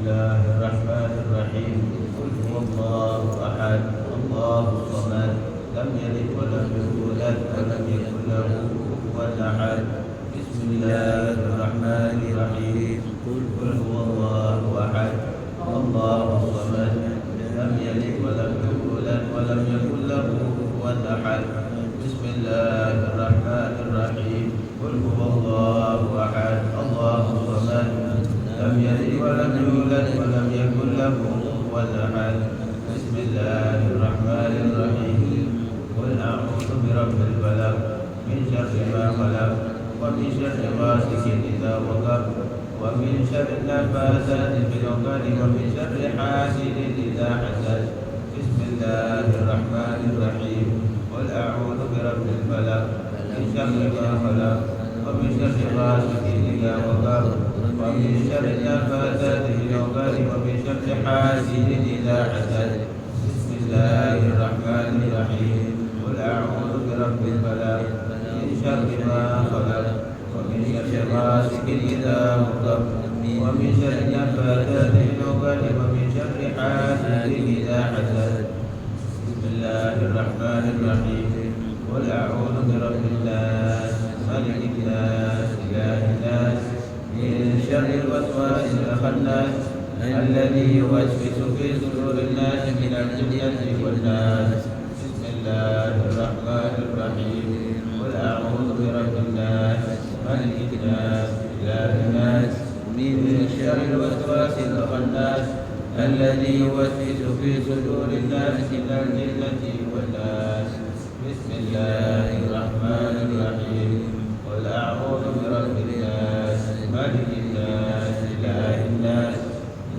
الله الرحمن الرحيم قل هو الله أحد الله الصمد لم يلد ولم يولد ولم يكن له كفوا أحد بسم الله الرحمن الرحيم قل هو الله أحد الله الصمد لم يلد ولم يولد ولم يكن له كفوا أحد بسم الله الرحمن الرحيم قل هو الله أحد الله الصمد لم يلد ولم يولد ولم يكن له كفوا أحد بسم الله الرحمن الرحيم قل أعوذ برب الفلق من شر ما خلق ومن شر غاسق إذا وقب ومن شر النفاثات في العقد ومن شر حاسد إذا حسد بسم الله الرحمن الرحيم قل أعوذ برب الفلق من شر ما خلق ومن شر غاسق إذا وقب ومن شر النفاثات في العقد ومن شر حاسد إذا حسد بسم الله الرحمن الرحيم قل أعوذ برب الفلق من شر ما خلق ومن شر غاسق إذا وقب ومن شر النفاثات في العقد ومن شر حاسد إذا حسد بسم الله الرحمن الرحيم قل أعوذ برب الناس ملك الناس إله الناس من شر الوسواس الخناس الذي يوسوس في صدور الناس من الجنة والناس بسم الله الرحمن الرحيم قل أعوذ برب الناس ملك الناس إله الناس من شر الوسواس الخناس الذي يوسوس في صدور الناس من الجنة والناس بسم الله الرحمن الرحيم قل أعوذ برب الناس ملك الناس إله الناس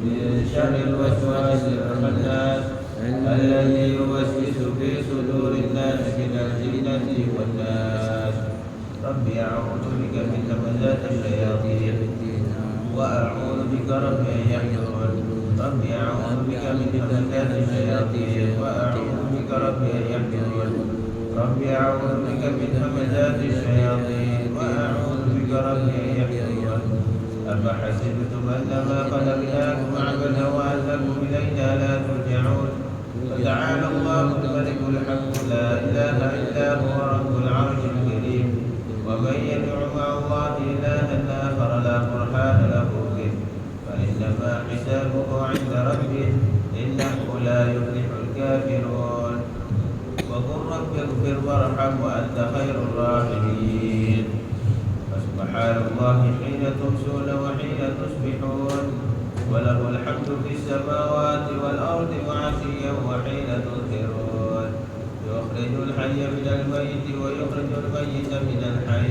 من شر الوسواس الخناس الذي يوسوس في صدور الناس من الجنة والناس رب أعوذ بك من همزات الشياطين وأعوذ بك رب أن يحضرون رب أعوذ بك من همزات الشياطين وأعوذ بك رب أن يحضرون رب أعوذ بك من همزات الشياطين وأعوذ بك رب أن يحضرون أفحسبتم أنما خلقناكم عبثا وأنكم إلينا لا ترجعون فتعالى الله الملك الحق لا إله إلا هو رب العرش الكريم ومن يدع مع الله إلها آخر لا برهان له به فإنما حسابه عند ربه إنه لا يفلح الكافرون وقل رب اغفر وارحم وأنت خير الراحمين فسبحان الله حين تمسون وحين تصبحون وله الحمد في السماوات والأرض وعشيا وحين تظهرون يخرج الحي من الميت ويخرج الميت من الحي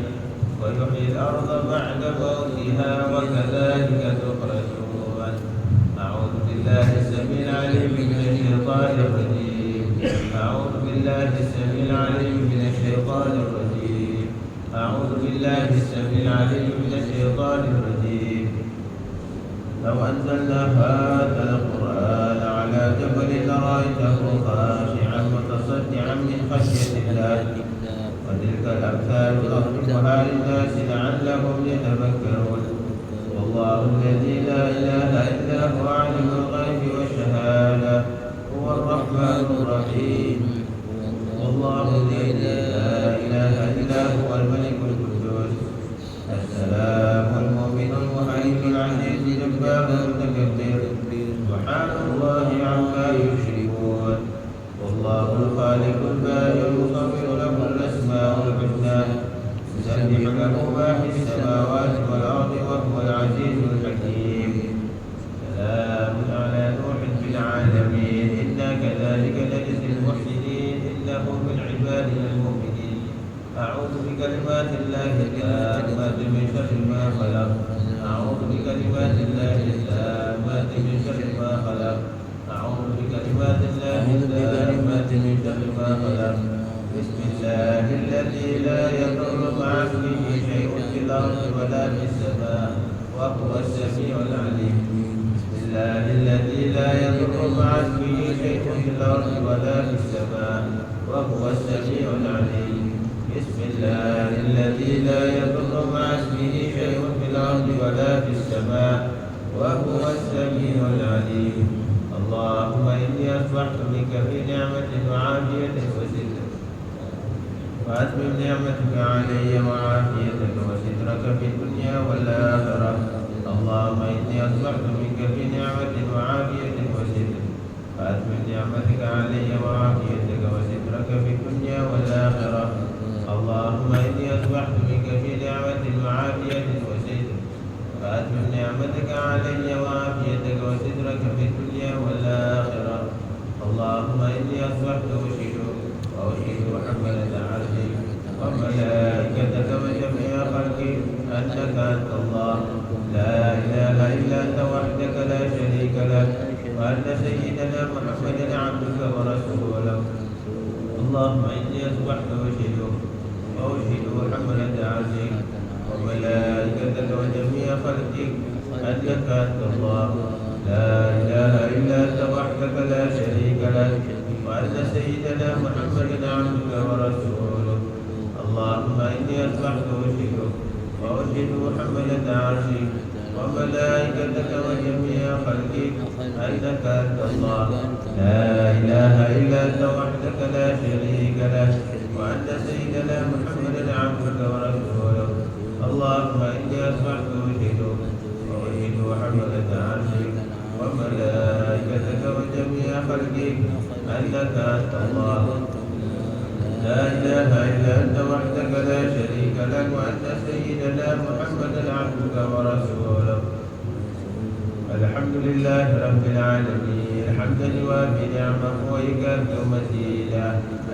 ويحيي الأرض بعد موتها وكذلك تخرجون أعوذ بالله السميع العليم من الشيطان الرجيم أعوذ بالله السميع العليم من الشيطان الرجيم أعوذ بالله السميع العليم من الشيطان الرجيم لو أنزلنا هذا القرآن على جبل لرأيته خاشعا متصدعا من خشية الله وتلك الأمثال نضربها للناس لعلهم يتفكرون والله الذي لا إله إلا هو عالم الغيب والشهادة هو الرحمن الرحيم والله الذي لا إله إلا هو الملك القدوس السلام المؤمن المهيمن العزيز الجبار المتكبر سبحان الله عما يشركون والله الخالق البارئ المصور له الأسماء الحسنى يسبح له ما في السماوات والأرض وهو العزيز الحكيم سلام على نوح في العالمين إنا كذلك نجزي المحسنين إنه من عبادنا المؤمنين أعوذ بكلمات الله التامات من شر ما خلق أعوذ بكلمات الله التامات من شر ما خلق أعوذ بكلمات الله التامات من شر ما خلق بسم الله الذي لا يضر مع اسمه شيء في الأرض ولا في السماء وهو السميع العليم بسم الله الذي لا يضر مع اسمه شيء في الأرض ولا في السماء وهو السميع العليم بسم الله الذي لا يضر مع اسمه شيء في الأرض ولا في السماء وهو السميع العليم. اللهم إني أصبحت بك في نعمة وعافية وستر، وأتمم نعمتك علي وعافيتك وسترك في الدنيا والآخرة. اللهم إني أصبحت بك في نعمة وعافية وستر، وأتمم نعمتك علي وعافيتك وسترك في الدنيا والآخرة. اللهم إني أصبحت بك في نعمة وعافية وستر، وأتمم نعمتك علي وعافيتك وسترك في الدنيا والآخرة. اللهم إني أصبحت وأشهد حملة عرشك وملائكتك وجميع خلقك أنك أنت الله لا إله إلا أنت وحدك لا شريك لك، وأن سيدنا محمدا عبدك ورسولك. اللهم إني أصبحت وأشهد حملة عرشك وملائكتك وجميع خلقك أنك أنت الله لا إله إلا أنت وحدك لا شريك لك، وأن سيدنا محمدا عبدك ورسولك. اللهم إني أصبحت وأشهد حملة عرشك وملائكتك وجميع خلقك أنك أنت الله لا إله إلا أنت وحدك لا شريك لك، وأن سيدنا محمدا عبدك ورسولك. اللهم إني أصبحت وأشهد حملة عرشك وملائكتك وجميع خلقك أنك أنت الله لا إله إلا أنت وحدك لا شريك لك، وأن سيدنا محمدا عبدك ورسولك. الحمد لله رب العالمين حمدا يوافي نعمه ويكافئ مزيدا.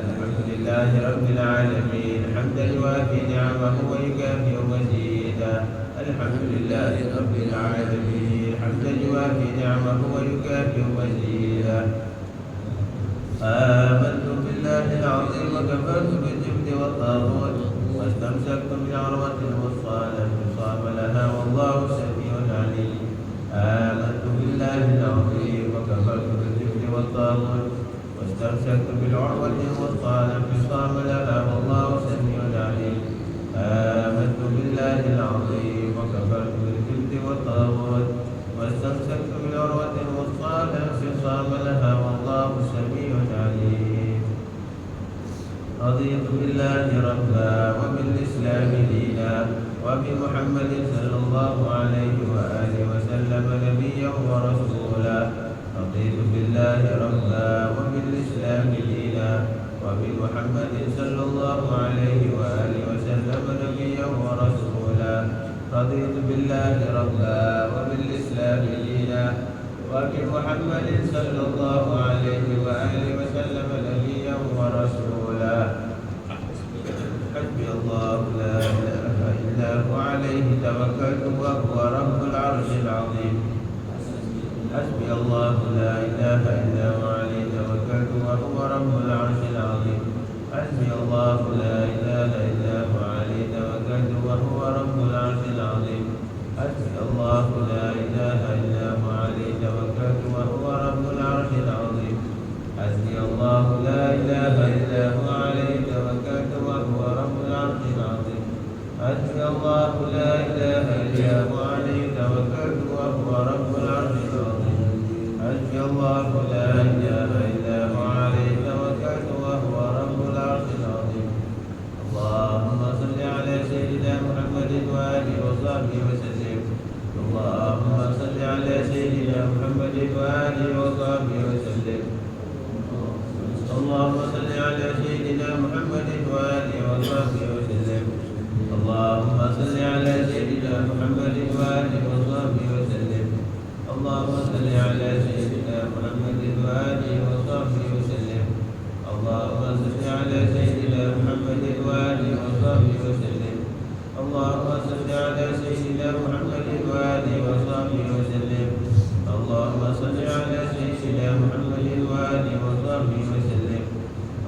الحمد لله رب العالمين حمدا يوافي نعمه ويكافئ مزيدا. الحمد لله رب العالمين حمدا يوافي نعمه ويكافئ مزيدا. آمنت بالله العظيم وكفرت بالجبت والطاغوت، واستمسكت بالعروة الوثقى لا انفصام لها والله سميع عليم. آمنت بالله العظيم وكفرت بالجبت والطاغوت، واستمسكت بالعروة الوثقى لا انفصام لها والله سميع عليم. آمنت بالله العظيم وكفرت بالجبت والطاغوت، واستمسكت بالعروة الوثقى لا انفصام لها والله سميع عليم. رضيت بالله ربا وبالإسلام دينا وبمحمد صلى الله عليه وآله وسلم نبيا ورسولا. رضيت بالله ربا وبالإسلام دينا وبمحمد صلى الله عليه وآله وسلم نبيا ورسولا. رضيت بالله ربا وبالإسلام دينا وبمحمد صلى الله عليه وآله وسلم نبيا ورسولا. حسبي الله لا إله إلا هو عليه توكلت وهو رب العرش العظيم. حسبي الله لا إله إلا هو عليه توكلت وهو رب العرش العظيم. حسبي الله لا إله إلا هو عليه توكلت وهو رب العرش العظيم. حسبي الله لا إله إلا هو عليه توكلت وهو رب العرش العظيم. حسبي الله لا إله إلا هو عليه توكلت وهو رب العرش العظيم. حسبي الله لا إله إلا هو عليه توكلت وهو رب العرش العظيم. حسبي الله لا إله إلا هو عليه توكلت وهو رب العرش العظيم. اللهم صل على سيدنا محمد وآله وصحبه وسلم. اللهم صل على سيدنا محمد وآله وصحبه وسلم. اللهم صل على سيدنا محمد وآله وصحبه وسلم. اللهم صل على سيدنا محمد وآله وصحبه وسلم. اللهم صل على سيدنا محمد وآله وصحبه وسلم. اللهم صل على سيدنا محمد وآله وصحبه وسلم. اللهم صل على سيدنا محمد وآله وصحبه وسلم. اللهم صل على سيدنا محمد وآله وصحبه وسلم.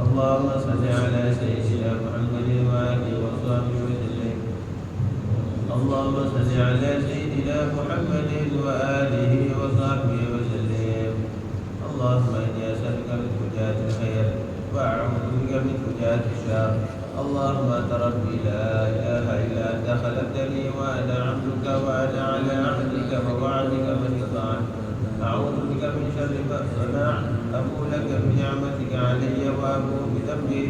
اللهم صل على سيدنا محمد وآله وصحبه وسلم. اللهم صل على سيدنا محمد وآله وصحبه وسلم. اللهم إني أسألك من فجاة الخير وأعوذ بك من فجاة الشر. اللهم أنت ربي لا إله إلا أنت خلقتني وأنا عبدك وأنا على عهدك ووعدك شر ما صنعت أبو لك بنعمتك علي وأبو بذنبي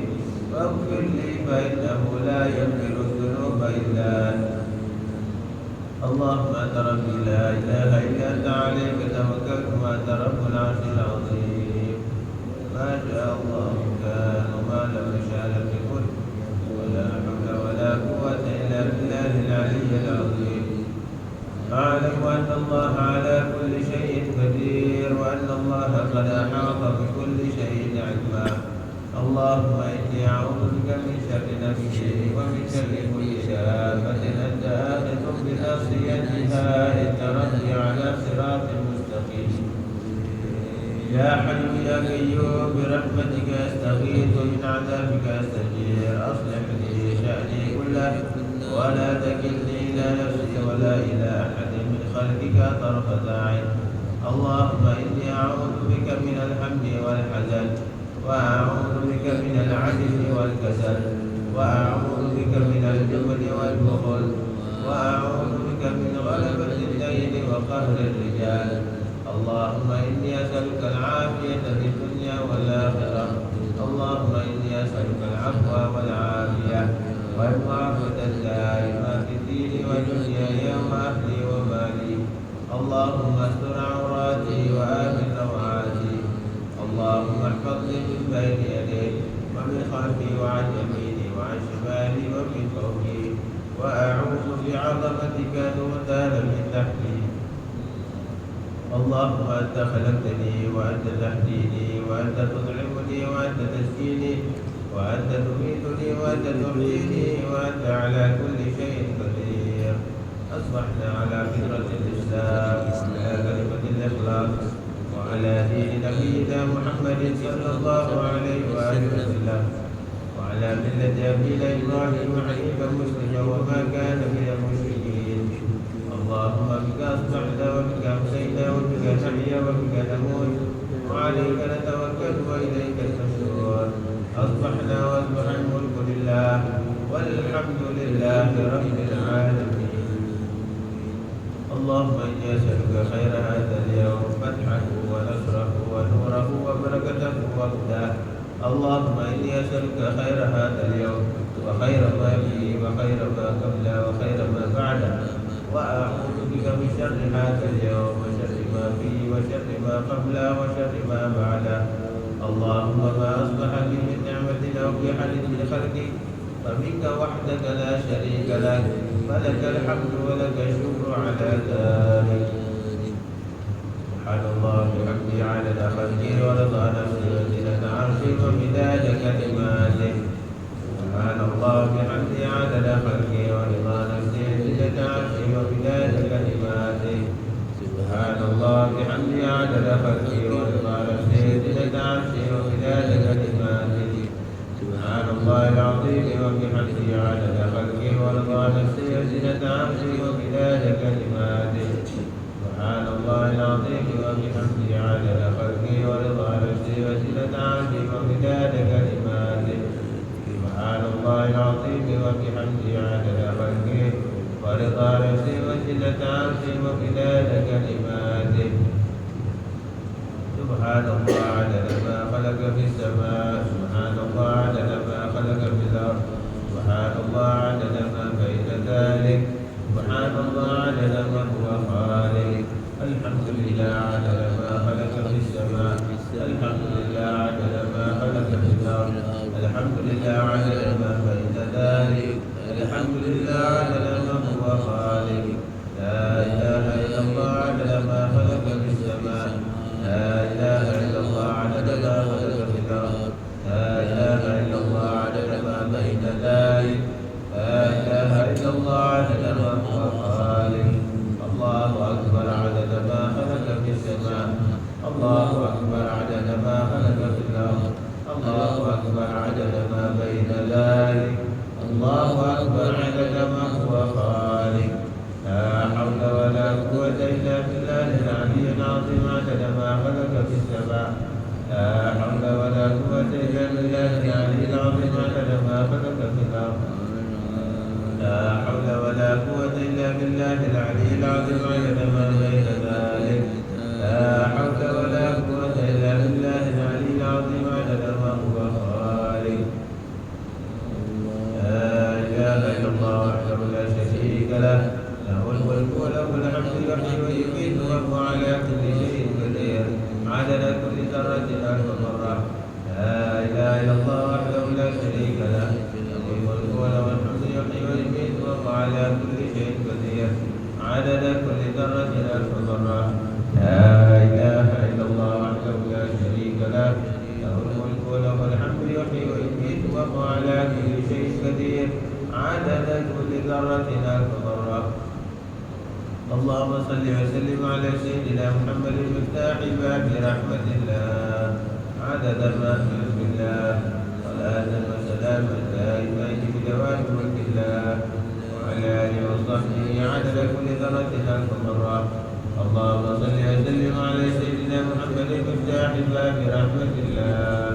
فاغفر لي فإنه لا يغفر الذنوب إلا أنت اللهم أنت ربي لا إله إلا أنت عليك توكلت وأنت رب العرش العظيم ما شاء الله كان وما لم يشاء لم يكن ولا حول ولا قوة إلا بالله العلي العظيم أعلم أن الله على كل شيء قدير وأن الله قد أحاط بكل شيء علما اللهم إني أعوذ بك من شر نفسي ومن شر كل دابة أنت آخذ بناصيتها إن ربي على صراط مستقيم يا حي يا قيوم برحمتك أستغيث من عذابك أستجير أصلح لي شأني كله ولا تكلني إلى نفسي ولا إلى أحد من خلقك طرفة عين اللهم إني أعوذ بك من الهم والحزن وأعوذ بك من العجز والكسل وأعوذ بك من الجبن والبخل وأعوذ بك من غلبة الليل وقهر الرجال اللهم إني أسألك العافية في الدنيا والآخرة اللهم إني أسألك العفو والعافية والمعافاة الدائمة في ديني ودنياي وأهلي ومالي اللهم استر عوراتي وآمن روعاتي اللهم احفظني من بين يدي ومن خلفي وعن يميني وعن شمالي ومن فوقي وأعوذ بعظمتك أن أغتال من تحتي اللهم أنت خلقتني وأنت تهديني وأنت تطعمني وأنت تسقيني وأنت تميتني وأنت تحييني وأنت على كل شيء قدير أصبحنا على فطرة الإسلام وعلى كلمة الإخلاص وعلى دين نبينا محمد صلى الله عليه وآله وسلم وعلى ملة أبينا إبراهيم حنيفا مسلما وما كان من المشركين اللهم بك أصبحنا وبك أمسينا وبك نحيا وبك نموت وعليك نتوكل وإليك النشور أصبحنا وأصبح الملك لله والحمد لله رب العالمين اللهم إني أسألك خير هذا اليوم فتحه ونصره ونوره وبركته وهداه اللهم إني أسألك خير هذا اليوم وخير ما فيه وخير ما قبله وخير ما بعده وأعوذ بك من شر هذا اليوم وشر ما فيه وشر ما قبله وشر ما بعده اللهم ما أصبح بي من نعمة أو بأحد من خلقك فمنك وحدك لا شريك لك فلك الحمد ولك الشكر على ذلك سبحان الله بحمده عدد خلقه ورضا نفسه وزنة عرشه ومداد كلماته سبحان الله بحمده عدد خلقه ورضا نفسه وزنة عرشه ومداد كلماته سبحان الله بحمده عدد خلقه ورضا نفسه وزنة عرشه ومداد كلماته سبحان الله العظيم وبحمده عدد خلقه ورضا نفسه وزنة عرشه ومداد كلماته سبحان الله العظيم وبحمده عدد خلقه ورضا نفسه وزنة عرشه ومداد كلماته سبحان الله العظيم وبحمده عدد خلقه ورضا نفسه وزنة عرشه ومداد كلماته سبحان الله عدد ما خلق في السماء سبحان الله عدد ما خلق في الأرض سبحان الله عدد ما بين ذلك سبحان الله عدد ما هو خالق الحمد لله عدد ما خلق في السماء الحمد لله عدد ما خلق في الأرض الحمد لله عدد ما بين ذلك الحمد لله عدد ما هو خالق لا إله إلا الله عدد ما خلق في السماء لا إله إلا الله عدد ما خلق في الأرض لا إله إلا الله عدد ما بين ذلك لا إله إلا الله عدد ما هو خالق الله أكبر عدد ما خلق في السماء الله أكبر عدد ما خلق في الأرض الله أكبر عدد ما بين ذلك الله أكبر عدد ما هو خالق لا حول ولا قوة إلا بالله العلي العظيم عدد ما خلق في السماء لا حول ولا قوة إلا بالله العلي العظيم عدد ما خلق في الأرض لا حول ولا قوة إلا بالله العلي العظيم عدد ما بين ذلك لا حول ولا قوة ذرة ألف مرة. لا إله إلا الله وحده لا شريك له، له الملك وله الحمد يحيي ويميت وهو على كل شيء قدير. عدد كل ذرة ألف مرة. لا إله إلا الله وحده لا شريك له، له الملك وله الحمد يحيي ويميت وهو على كل شيء قدير. عدد كل ذرة ألف مرة. اللهم صل وسلم على سيدنا محمد مفتاح باب رحمة الله، عدد ما في علم الله، صلاة وسلاما دائمين بدوام ملك الله، وعلى آله وصحبه عدد كل ذرة ألف مرة. اللهم صل وسلم على سيدنا محمد مفتاح باب رحمة الله،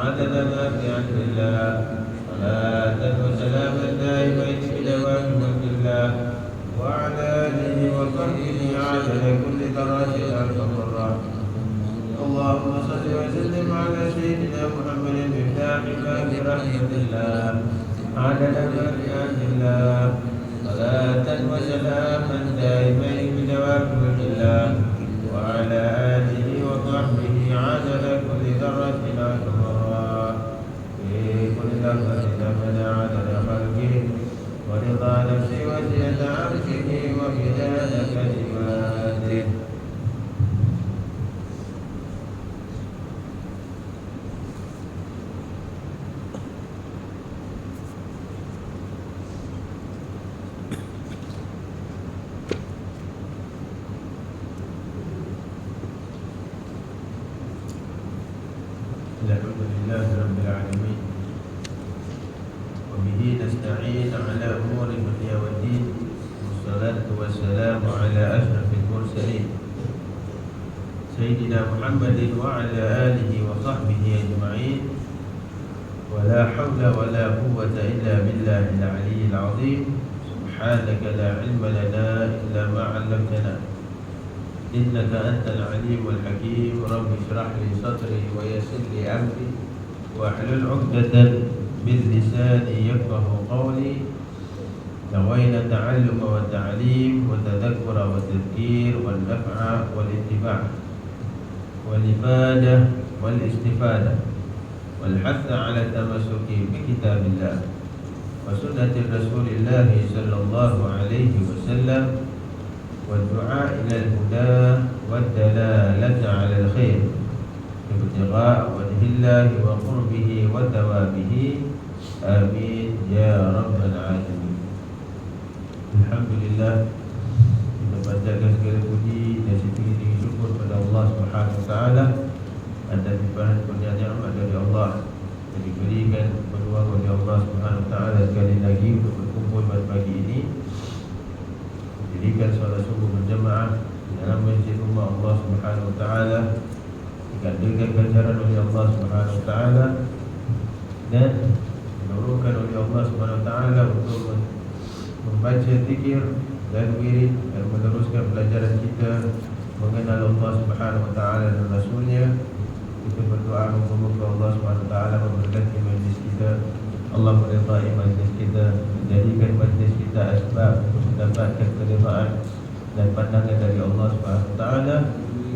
عدد ما في علم الله، صلاة وسلاما دائمين بدوام ملك الله، وعلى آله وصحبه عدد كل ذرة ألف مرة. اللهم صل وسلم على سيدنا محمد مفتاح باب رحمة الله، عدد ما في علم الله، صلاة وسلاما دائمين بدوام ملك الله، وعلى آله وصحبه عدد كل ذرة ألف مرة. في كل لحظة من عدد خلقه ورضا نفسه وزنة عرشه ومداد كلماته. الحمد لله رب العالمين، وبه نستعين على أمور الدنيا والدين، والصلاة والسلام على أشرف المرسلين سيدنا محمد وعلى آله وصحبه أجمعين. ولا حول ولا قوة إلا بالله العلي العظيم. سبحانك لا علم لنا إلا ما علمتنا، إنك أنت العليم الحكيم. رب اشرح لي صدري ويسر لي أمري واحلل عقدة من لساني يفقه قولي. نوينا التعلم والتعليم والتذكر والتذكير والنفع والاتباع والإفادة والاستفادة والحث على التمسك بكتاب الله وسنة رسول الله صلى الله عليه وسلم، والدعاء إلى الهدى والدلالة على الخير، ابتغاء وجه الله وقربه وثوابه. آمين يا رب العالمين. Alhamdulillah, kita panjatkan segala puji dan setinggi-tinggi syukur kepada Allah Subhanahu Wa Taala atas limpahan kurnia nikmat dari Allah yang diberikan peluang oleh Allah Subhanahu Wa Taala sekali lagi untuk berkumpul pada pagi ini, dirikan solat subuh berjamaah di dalam masjid rumah Allah Subhanahu Wa Taala, digandakan ganjaran oleh Allah Subhanahu Wa Taala dan didorongkan oleh Allah Subhanahu Wa Taala untuk membaca zikir dan wirid dan meneruskan pelajaran kita mengenal Allah Subhanahu Wa Taala dan Rasulnya. Kita berdoa moga-moga Allah Subhanahu Wa Taala memberkati majlis kita, Allah meridai majlis kita, menjadikan majlis kita asbab untuk mendapatkan keridaan dan pandangan dari Allah Subhanahu Wa Taala.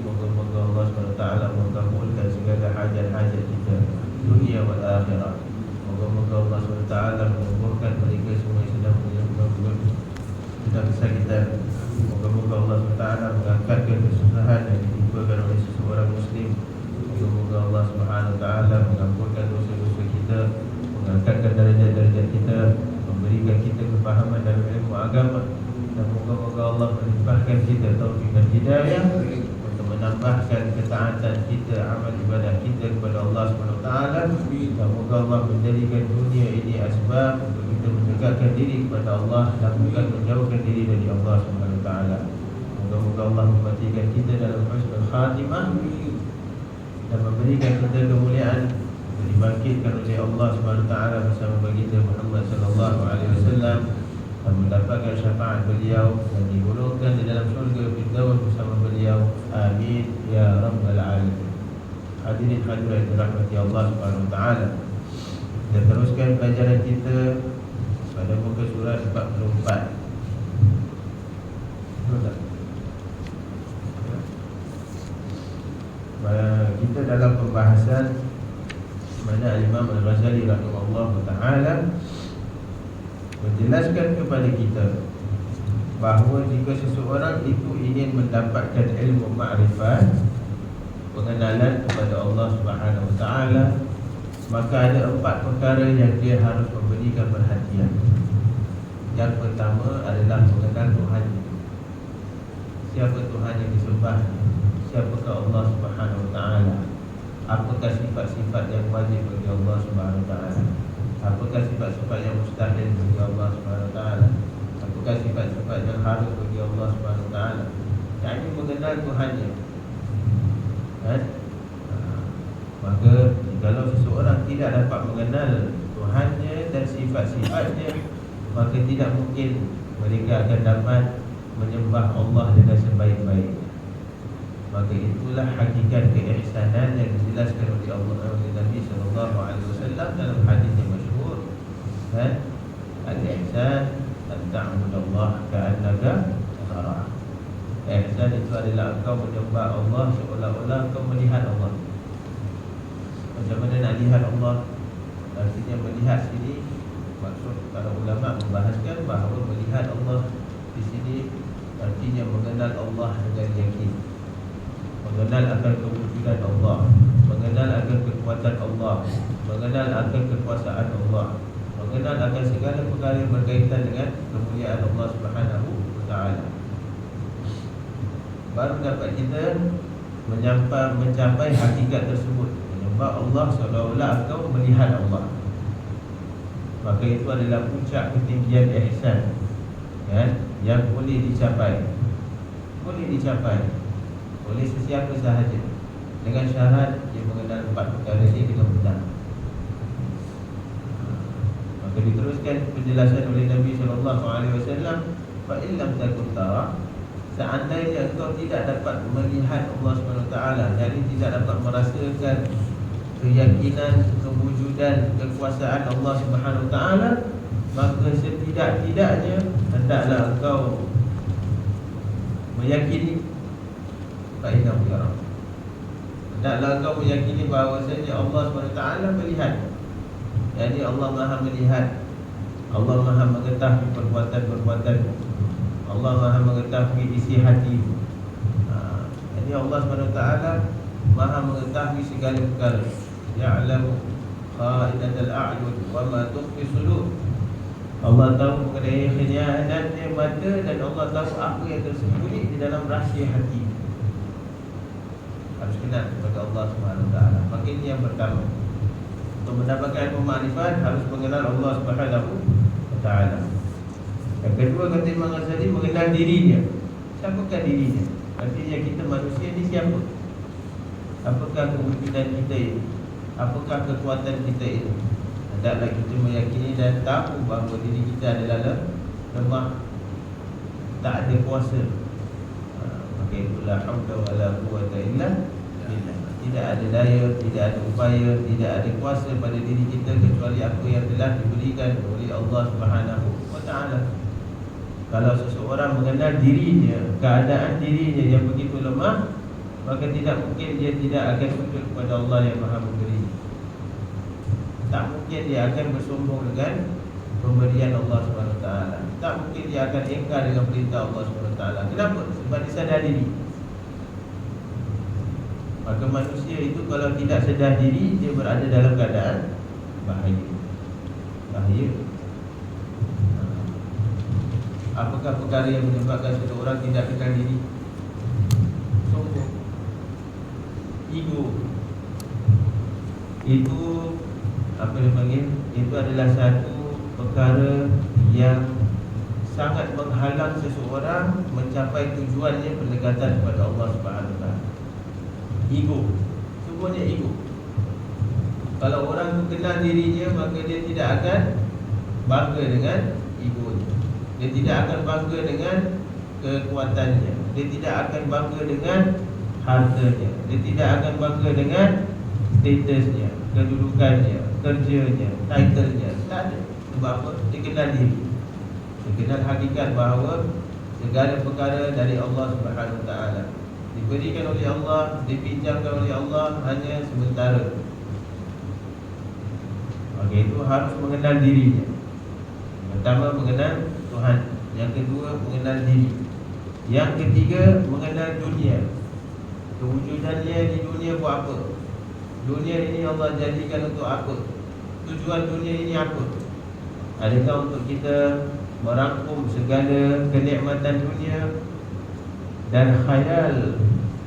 Moga-moga Allah Subhanahu Wa Taala mengabulkan segala hajat-hajat kita dunia wal akhirah. Moga-moga Allah Subhanahu Wa Taala menguburkan mereka semua yang sedang kesakitan. Moga-moga Allah SWT mengangkatkan kesusahan yang ditimpakan oleh seseorang Muslim. Moga-moga Allah SWT mengampunkan dosa-dosa kita, mengangkatkan darjat-darjat kita, memberikan kita kefahaman dalam ilmu agama, dan moga-moga Allah melimpahkan kita taufik dan hidayah untuk menambahkan ketaatan kita, amal ibadah kita kepada Allah SWT. Dan moga Allah menjadikan dunia ini asbab untuk kita mendekatkan diri kepada Allah dan bukan menjauhkan diri dari Allah Subhanahu Wa Taala. Moga-moga Allah mematikan kita dalam husnul khatimah dan memberikan kita kemuliaan untuk dibangkitkan oleh Allah Subhanahu Wa Taala bersama baginda Muhammad sallallahu alaihi wasallam dan mendapatkan syafaat beliau dan digolongkan di dalam syurga Firdaus bersama beliau. Amin ya rabbal alamin. Hadirin hadirat dirahmati Allah Subhanahu Wa Taala. Kita teruskan pelajaran kita pada muka surat 44. kita dalam pembahasan mana Imam Al-Ghazali rahimahullah ta'ala menjelaskan kepada kita bahawa jika seseorang itu ingin mendapatkan ilmu ma'rifat, pengenalan kepada Allah Subhanahu Wa Taala, maka ada 4 perkara yang dia harus memberikan perhatian. Yang pertama adalah mengenal Tuhan. Siapa Tuhan yang disembah? Siapakah Allah Subhanahu Wa Taala? Apakah sifat-sifat yang wajib bagi Allah Subhanahu Wa Taala? Apakah sifat-sifat yang mustahil bagi Allah Subhanahu Wa Taala? Apakah sifat-sifat yang harus bagi Allah Subhanahu Wa Taala? Yang ini mengenal Tuhannya. Kan? Maka kalau seseorang tidak dapat mengenal Tuhannya dan sifat-sifatnya, maka tidak mungkin mereka akan dapat menyembah Allah dengan sebaik-baiknya. Maka itulah hakikat keihsanan yang dijelaskan oleh Allah oleh Nabi sallallahu alaihi wasallam dalam hadis yang masyhur. Kan? Al-ihsan an ta'budallah ka'annaka tarah. Ihsan itu adalah engkau menyembah Allah seolah-olah engkau melihat Allah. Macam mana nak lihat Allah? Artinya melihat sini, maksud para ulama membahaskan bahawa melihat Allah di sini artinya mengenal Allah dengan yakin, mengenal akan kewujudan Allah, mengenal akan kekuatan Allah, mengenal akan kekuasaan Allah, mengenal akan segala perkara yang berkaitan dengan kemuliaan Allah Subhanahu Wa Taala. Baru dapat kita mencapai hakikat tersebut, menyembah Allah seolah-olah engkau melihat Allah. Maka itu adalah puncak ketinggian ihsan, kan? Yang boleh dicapai. Boleh dicapai oleh sesiapa sahaja, dengan syarat dia mengenal 4 perkara ini dengan benar. Maka diteruskan penjelasan oleh Nabi SAW, fa in lam takun tara, seandainya engkau tidak dapat melihat Allah SWT, jadi tidak dapat merasakan keyakinan kewujudan kekuasaan Allah SWT, maka setidak-tidaknya hendaklah engkau meyakini fa'idah yara. Hendaklah engkau meyakini bahawasanya Allah SWT melihat. Jadi Allah Maha melihat, Allah Maha mengetahui perbuatan-perbuatan, Allah Maha mengetahui isi hati. Jadi Allah SWT Maha mengetahui segala perkara. Ya'lamu kha'inatal a'yun wa ma tukhfi sudur. Allah tahu mengenai khianatnya mata, dan Allah tahu apa yang tersembunyi di dalam rahsia hati. Harus kenal kepada Allah SWT. Maka ini yang pertama. Untuk mendapatkan pemakrifat harus mengenal Allah SWT. Yang kedua, kata Imam Ghazali, mengenal dirinya. Siapakah dirinya? Artinya kita manusia ni siapa? Apakah kewujudan kita ini? Apakah kekuatan kita ini? Hendaklah kita meyakini dan tahu bahawa diri kita adalah lemah, tak ada kuasa. Maka itulah haula wala quwwata illa billah. Tidak ada daya, tidak ada upaya, tidak ada kuasa pada diri kita kecuali apa yang telah diberikan oleh Allah Subhanahu Wa Taala. Kalau seseorang mengenal dirinya, keadaan dirinya yang begitu lemah, maka tidak mungkin dia tidak akan sujud kepada Allah yang Maha Memberi. Tak mungkin dia akan bersombong dengan pemberian Allah SWT. Tak mungkin dia akan ingkar dengan perintah Allah SWT. Kenapa? Sebab dia sadar diri. Maka manusia itu kalau tidak sedar diri, dia berada dalam keadaan bahaya. Bahaya. Apakah perkara yang menyebabkan seseorang tidak kenal diri? Sombong, ego. Itu apa dia panggil? Itu adalah satu perkara yang sangat menghalang seseorang mencapai tujuannya pendekatan kepada Allah Subhanahu Wa Taala. Ego, semuanya ego. Kalau orang tu kenal dirinya, maka dia tidak akan bangga dengan egonya. Dia tidak akan bangga dengan kekuatannya. Dia tidak akan bangga dengan hartanya. Dia tidak akan bangga dengan statusnya, kedudukannya, kerjanya, titlenya. Tak ada. Sebab apa? Dia kenal diri. Dia kenal hakikat bahawa segala perkara dari Allah Subhanahu Wa Taala. diberikan oleh Allah, dipinjamkan oleh Allah hanya sementara. Maka itu harus mengenal dirinya. Pertama, mengenal Tuhan. Yang kedua, mengenal diri. Yang ketiga, mengenal dunia. Kewujudannya di dunia buat apa? Dunia ini Allah jadikan untuk apa? Tujuan dunia ini apa? Adakah untuk kita merangkum segala kenikmatan dunia dan khayal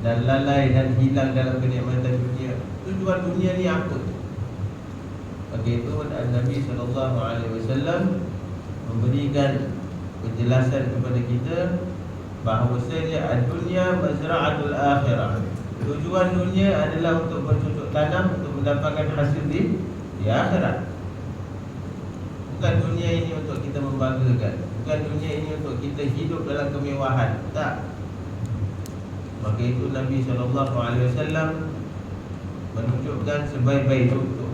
dan lalai dan hilang dalam kenikmatan dunia? Tujuan dunia ni apa? Maka itu Nabi SAW memberikan penjelasan kepada kita bahawasanya dunia mazra'atul akhirah. Tujuan dunia adalah untuk bercocok tanam, untuk mendapatkan hasil di akhirat. Bukan dunia ini untuk kita membanggakan, bukan dunia ini untuk kita hidup dalam kemewahan. Tak. Maka itu Nabi SAW menunjukkan sebaik-baik contoh.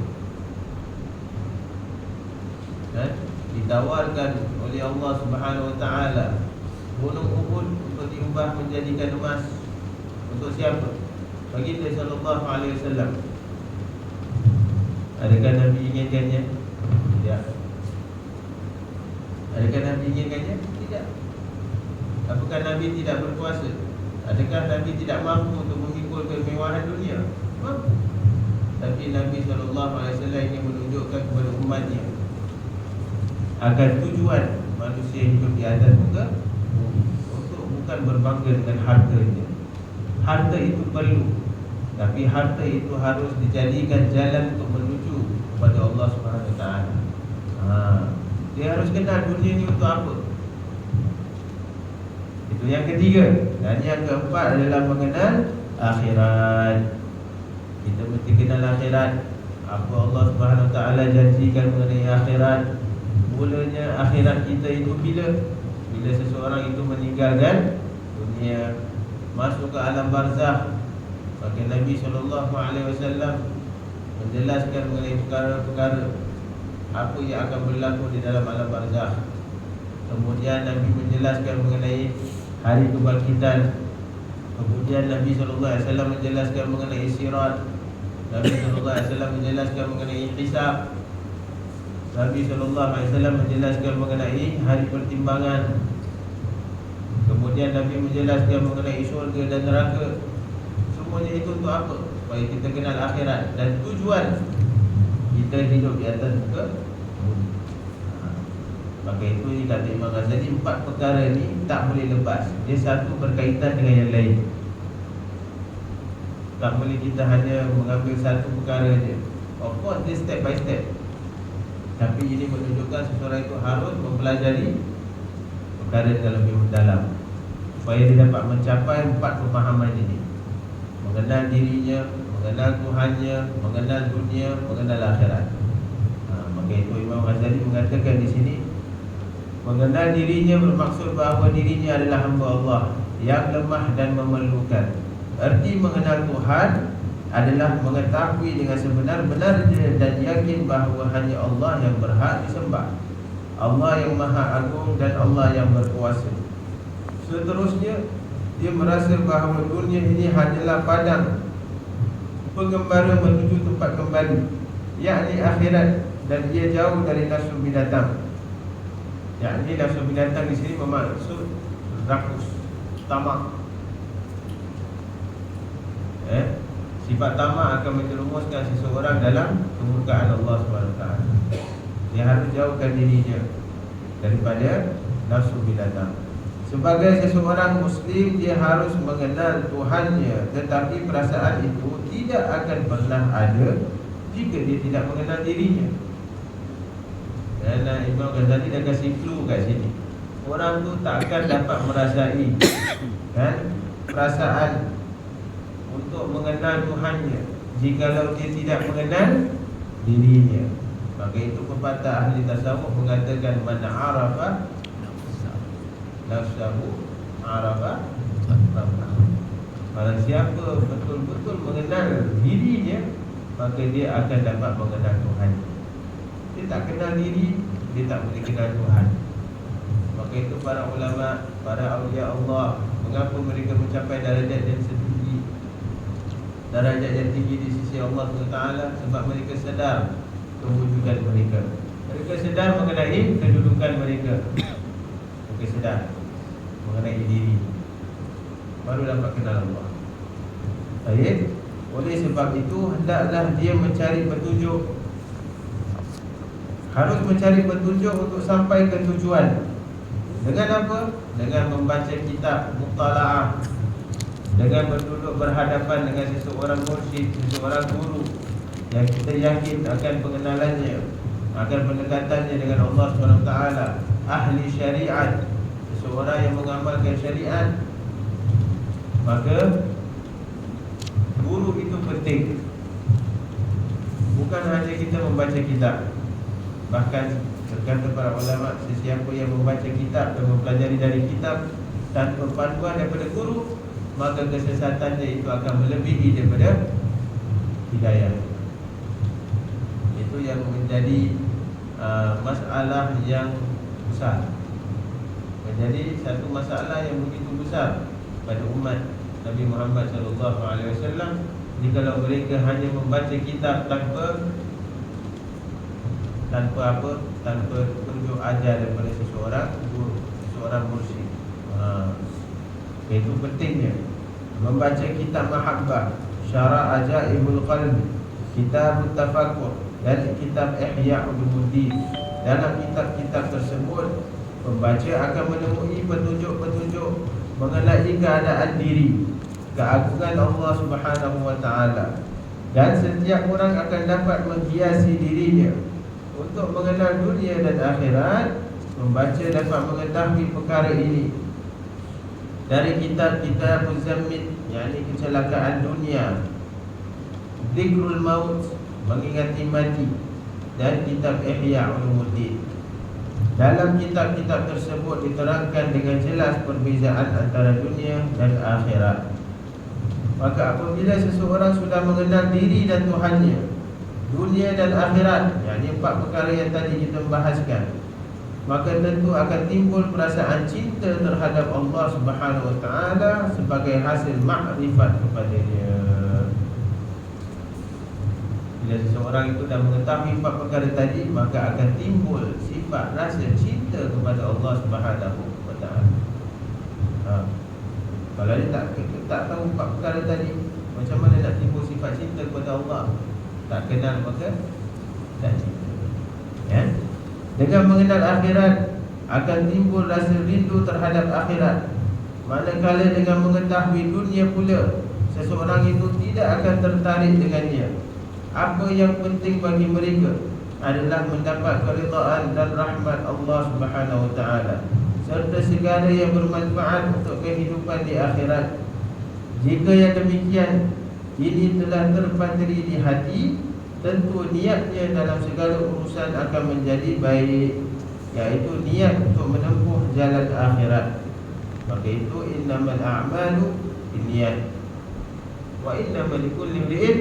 Dan ditawarkan oleh Allah Subhanahu Wa Taala gunung Uhud untuk diubah menjadikan emas. Untuk siapa? Baginda sallallahu alaihi wasallam. Adakah Nabi inginkannya? Tidak. Adakah Nabi inginkannya? Tidak. Apakah Nabi tidak berkuasa? Adakah Nabi tidak mampu untuk memikul kemewahan dunia? Mampu. Tapi Nabi sallallahu alaihi wasallam ingin menunjukkan kepada umatnya agar tujuan manusia hidup di atas muka untuk bukan berbangga dengan hartanya. Harta itu perlu, tapi harta itu harus dijadikan jalan untuk menuju kepada Allah Subhanahu Wa Taala. Dia harus kenal dunia ini untuk apa. Itu yang ketiga. Dan yang keempat adalah mengenal akhirat. Kita mesti kenal akhirat. Apa Allah Subhanahu Wa Taala janjikan mengenai akhirat. Mulanya akhirat kita itu bila? Bila seseorang itu meninggalkan dunia, masuk ke alam barzakh. Maka Nabi SAW menjelaskan mengenai perkara-perkara apa yang akan berlaku di dalam alam barzakh. Kemudian Nabi menjelaskan mengenai hari kebangkitan. Kemudian Nabi SAW menjelaskan mengenai sirat. Nabi SAW menjelaskan mengenai hisab. Nabi SAW menjelaskan mengenai hari pertimbangan. Kemudian Nabi menjelaskan mengenai syurga dan neraka. Semuanya itu untuk apa? Supaya kita kenal akhirat dan tujuan kita hidup di atas muka bumi. Maka itu dikata Imam Ghazali, 4 perkara ni tak boleh lepas. Dia satu berkaitan dengan yang lain. Tak boleh kita hanya mengambil satu perkara je. Of course dia step by step. Tapi ini menunjukkan seseorang itu harus mempelajari perkara yang lebih mendalam supaya dia dapat mencapai 4 pemahaman ini. Mengenal dirinya, mengenal Tuhannya, mengenal dunia, mengenal akhirat. Maka itu Imam Ghazali mengatakan di sini, mengenal dirinya bermaksud bahawa dirinya adalah hamba Allah yang lemah dan memerlukan. Erti mengenal Tuhan adalah mengetahui dengan sebenar-benarnya dan yakin bahawa hanya Allah yang berhak disembah, Allah yang maha agung dan Allah yang berkuasa. Seterusnya, dia merasa bahawa dunia ini hanyalah padang pengembara menuju tempat kembali, yakni akhirat, dan ia jauh dari nafsu binatang. Yakni nafsu binatang di sini bermaksud rakus, tamak. Sifat tamak akan menjerumuskan seseorang dalam kemurkaan Allah SWT. Dia harus jauhkan dirinya daripada nafsu binatang. Sebagai seseorang Muslim, dia harus mengenal Tuhannya. Tetapi perasaan itu tidak akan pernah ada jika dia tidak mengenal dirinya. Dan Imam Ghazali dah kasih clue kat sini. Orang tu tak akan dapat merasai perasaan untuk mengenal Tuhannya jikalau dia tidak mengenal dirinya. Maka itu pepatah ahli tasawuf mengatakan, man arafa nafsahu arafa rabbahu. Barang siapa betul-betul mengenal dirinya, maka dia akan dapat mengenal Tuhan. Dia tak kenal diri, dia tak boleh kenal Tuhan. Maka itu para ulama, para awliya Allah, mengapa mereka mencapai darjat yang darajat yang tinggi di sisi Allah SWT sebab mereka sedar kewujudan mereka. Mereka sedar mengenai kedudukan mereka. Mereka sedar mengenai diri, baru dapat kenal Allah. Baik. Oleh sebab itu hendaklah dia mencari petunjuk. Harus mencari petunjuk untuk sampai ke tujuan. Dengan apa? Dengan membaca kitab mutalaah, dengan berduduk berhadapan dengan seseorang mursyid, seseorang guru yang kita yakin akan pengenalannya, akan pendekatannya dengan Allah SWT, ahli syariat, seseorang yang mengamalkan syariat. Maka guru itu penting. Bukan hanya kita membaca kitab. Bahkan berkata para ulama, sesiapa yang membaca kitab dan mempelajari dari kitab tanpa panduan daripada guru, maka kesesatannya itu akan melebihi daripada hidayah. Itu yang menjadi masalah yang besar, menjadi satu masalah yang begitu besar pada umat Nabi Muhammad SAW. Jikalau mereka hanya membaca kitab tanpa tunjuk ajar daripada seseorang guru, seseorang mursyid. Itu pentingnya membaca kitab Mahabbah, Syarah Ajaibul Qalbi, Kitab Tafakkur dan kitab Ihya Ulumuddin. Dalam kitab-kitab tersebut, pembaca akan menemui petunjuk-petunjuk mengenai keadaan diri, keagungan Allah Subhanahu wa taala, dan setiap orang akan dapat menghiasi dirinya untuk mengenal dunia dan akhirat. Membaca dapat mengetahui perkara ini dari kitab-kitab Muzammil, yakni kecelakaan dunia, Zikrul Maut, mengingati mati, dan kitab Ihya Ulumuddin. Dalam kitab-kitab tersebut diterangkan dengan jelas perbezaan antara dunia dan akhirat. Maka apabila seseorang sudah mengenal diri dan Tuhannya, dunia dan akhirat, yakni 4 perkara yang tadi kita bahaskan, maka tentu akan timbul perasaan cinta terhadap Allah Subhanahu wa taala sebagai hasil makrifat kepadanya. Bila seseorang itu dah mengetahui 4 perkara tadi, maka akan timbul sifat rasa cinta kepada Allah Subhanahu wa taala. Kalau dia tak tahu 4 perkara tadi, macam mana nak timbul sifat cinta kepada Allah? Tak kenal maka tak cinta. Ya? Dengan mengenal akhirat akan timbul rasa rindu terhadap akhirat. Manakala dengan mengetahui dunia pula, seseorang itu tidak akan tertarik dengannya. Apa yang penting bagi mereka adalah mendapat keridaan dan rahmat Allah Subhanahu wa taala, serta segala yang bermanfaat untuk kehidupan di akhirat. Jika yang demikian ini telah terpatri di hati, tentu niatnya dalam segala urusan akan menjadi baik, yaitu niat untuk menempuh jalan akhirat. Maka itu innamal a'malu binniyat wa innamal likulli imri'in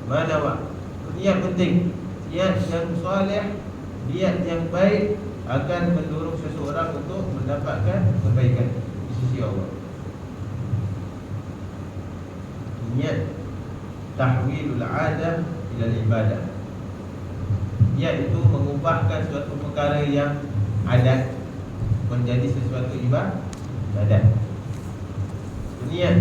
ma nawa. Niat penting. Niat yang soleh, niat yang baik akan mendorong seseorang untuk mendapatkan kebaikan di sisi Allah. Niat tahwilul 'adah ila ibadah. Niat itu mengubahkan suatu perkara yang adat menjadi sesuatu ibadat. Niat.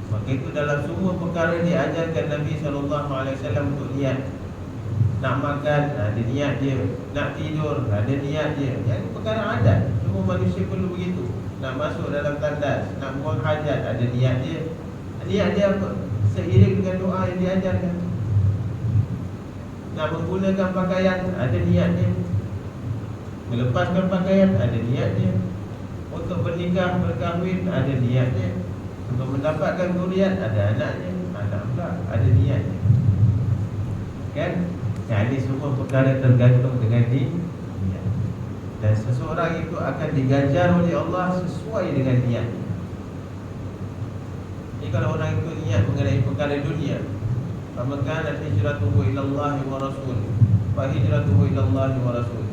Maka itu dalam semua perkara diajarkan Nabi SAW untuk niat. Nak makan, ada niat dia. Nak tidur, ada niat dia. Yang perkara adat, semua manusia perlu begitu. Nak masuk dalam tandas, nak buang hajat, ada niat dia. Niat dia apa? Seiring dengan doa yang diajarkan. Nak menggunakan pakaian, ada niat dia. Melepaskan pakaian, ada niat dia. Untuk bernikah, berkahwin, ada niat dia. Untuk mendapatkan zuriat, ada anaknya. Anak pula, ada niat dia. Kan? Jadi semua perkara tergantung dengan niat. Dan seseorang itu akan diganjar oleh Allah sesuai dengan niat. Jadi kalau orang itu niat mengenai perkara dunia, faman kanat hijratuhu ila Allah wa rasul, fa hijratuhu ila Allah wa rasul.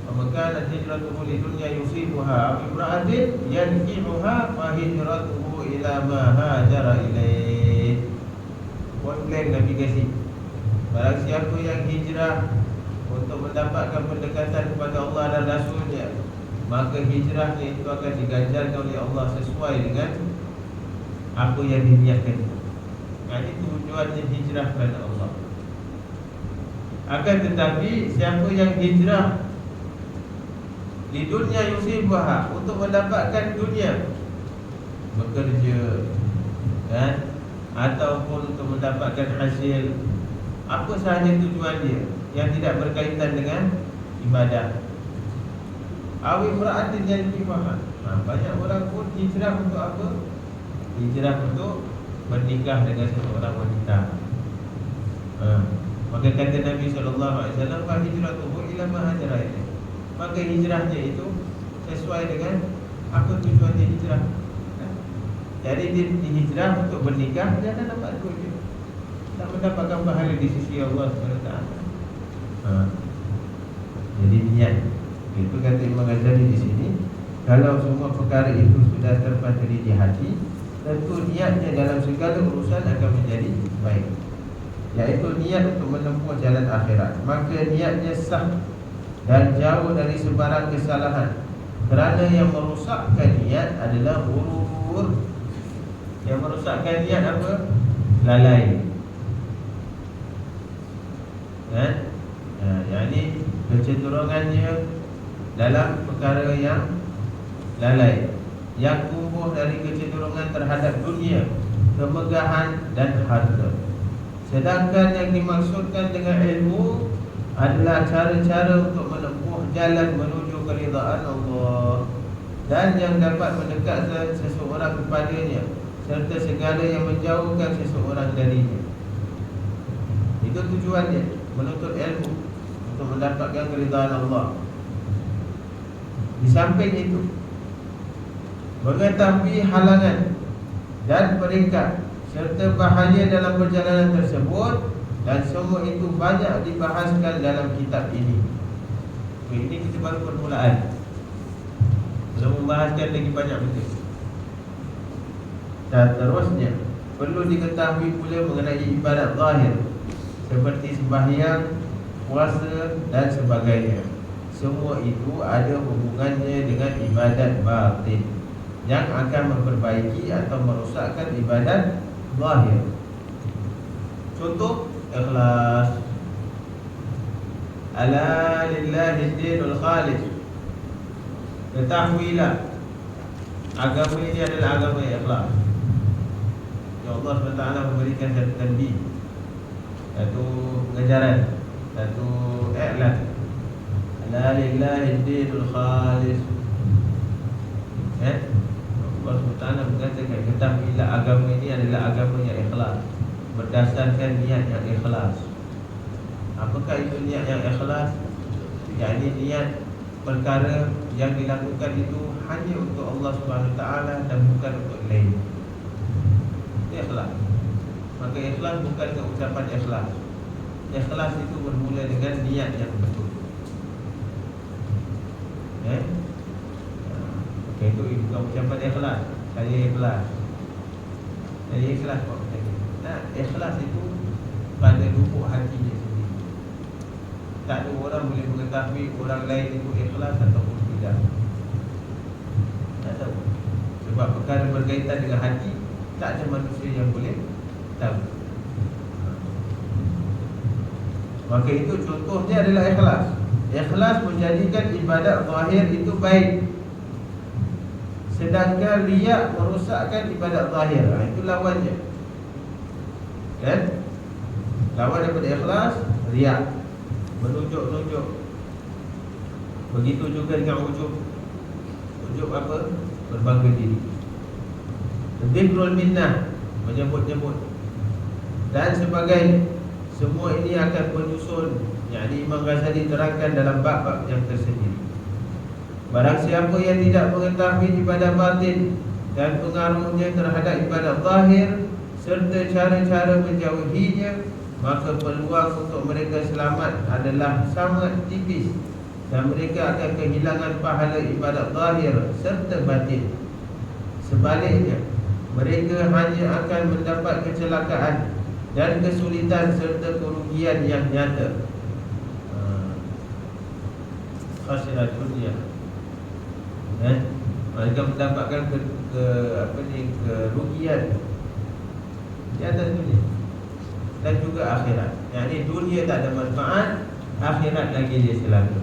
Faman kanat hijratuhu lidunya yusibuha aw imra'atin yankihuha, fa hijratuhu ila ma hajara ilaih. Komplain Nabi kasih, barang siapa yang hijrah untuk mendapatkan pendekatan kepada Allah dan Rasulnya, maka hijrahnya itu akan diganjarkan oleh Allah sesuai dengan apa yang diniatkan. Ini tujuannya hijrah kepada Allah. Akan tetapi siapa yang hijrah di dunia yusibah, untuk mendapatkan dunia, bekerja kan, ataupun untuk mendapatkan hasil apa sahaja tujuan dia yang tidak berkaitan dengan ibadah. Awi imra'atin yankihuha. Banyak orang pun hijrah untuk apa? Hijrah untuk menikah dengan seorang wanita. Maka kata Nabi SAW, fa hijratuhu ila ma hajara ilaih. Maka hijrahnya itu sesuai dengan apa tujuannya hijrah. Jadi dia hijrah untuk bernikah, dia dah dapat dunia, tak mendapatkan pahala di sisi Allah SWT. Jadi niat. Itu kata Imam Ghazali di sini, kalau semua perkara itu sudah terpatri di hati, tentu niatnya dalam segala urusan akan menjadi baik, yaitu niat untuk menempuh jalan akhirat. Maka niatnya sah dan jauh dari sebarang kesalahan, kerana yang merosakkan niat adalah ghurur. Yang merosakkan niat apa? Lalai. Kan? Yani kecenderungannya dalam perkara yang lalai, yang tumbuh dari kecenderungan terhadap dunia, kemegahan dan harta. Sedangkan yang dimaksudkan dengan ilmu adalah cara-cara untuk menempuh jalan menuju keridhaan Allah, dan yang dapat mendekatkan seseorang kepadanya, serta segala yang menjauhkan seseorang darinya. Itu tujuannya, menuntut ilmu untuk mendapatkan keridhaan Allah. Di samping itu, mengetahui halangan dan peringkat serta bahaya dalam perjalanan tersebut, dan semua itu banyak dibahaskan dalam kitab ini. Ini kita baru permulaan, belum membahaskan lagi banyak betul. Dan terusnya perlu diketahui pula mengenai ibadat zahir seperti sembahyang, puasa dan sebagainya. Semua itu ada hubungannya dengan ibadat batin yang akan memperbaiki atau merosakkan ibadat zahir. Contoh, ikhlas. Ala lillahi dinul khalis. Ketahuilah, agama ini adalah agama yang ikhlas. Ya Allah SWT memberikan satu tanbih, satu pengajaran, satu i'lan. Ala lillahi dinul khalis. Allah SWT mengatakan, ketahuilah agama ini adalah agama yang ikhlas, berdasarkan niat yang ikhlas. Apakah itu niat yang ikhlas? Yakni niat perkara yang dilakukan itu hanya untuk Allah SWT dan bukan untuk lain. Itu ikhlas. Maka ikhlas bukan dengan ucapan ikhlas. Ikhlas itu bermula dengan niat yang betul. Okay, itu bukan ucapan ikhlas. Saya ikhlas, saya ikhlas kok. Nah, ikhlas itu pada lubuk hatinya sendiri. Tak ada orang boleh mengetahui orang lain itu ikhlas ataupun tidak. Tak tahu. Sebab perkara berkaitan dengan hati, tak ada manusia yang boleh tahu. Maka itu contohnya adalah ikhlas. Ikhlas menjadikan ibadat zahir itu baik, sedangkan riak merosakkan ibadat zahir. Itu lawannya. Kan? Lawan daripada ikhlas, riak, menunjuk-nunjuk. Begitu juga dengan ujub. Ujub apa? Berbangga diri. Dzikrul minnah, menyebut-nyebut dan sebagainya. Semua ini akan menyusun, yakni Imam Ghazali terangkan dalam bab-bab yang tersendiri. Barang siapa yang tidak mengetahui ibadah batin dan pengaruhnya terhadap ibadah zahir serta cara-cara menjauhinya, maka peluang untuk mereka selamat adalah sangat tipis, dan mereka akan kehilangan pahala ibadat zahir serta batin. Sebaliknya, Mereka hanya akan mendapat kecelakaan dan kesulitan serta kerugian yang nyata. Khasirat dunia. Mereka mendapatkan kerugian di atas dunia dan juga akhirat. Yang ini dunia tak ada manfaat, akhirat lagi dia celaka.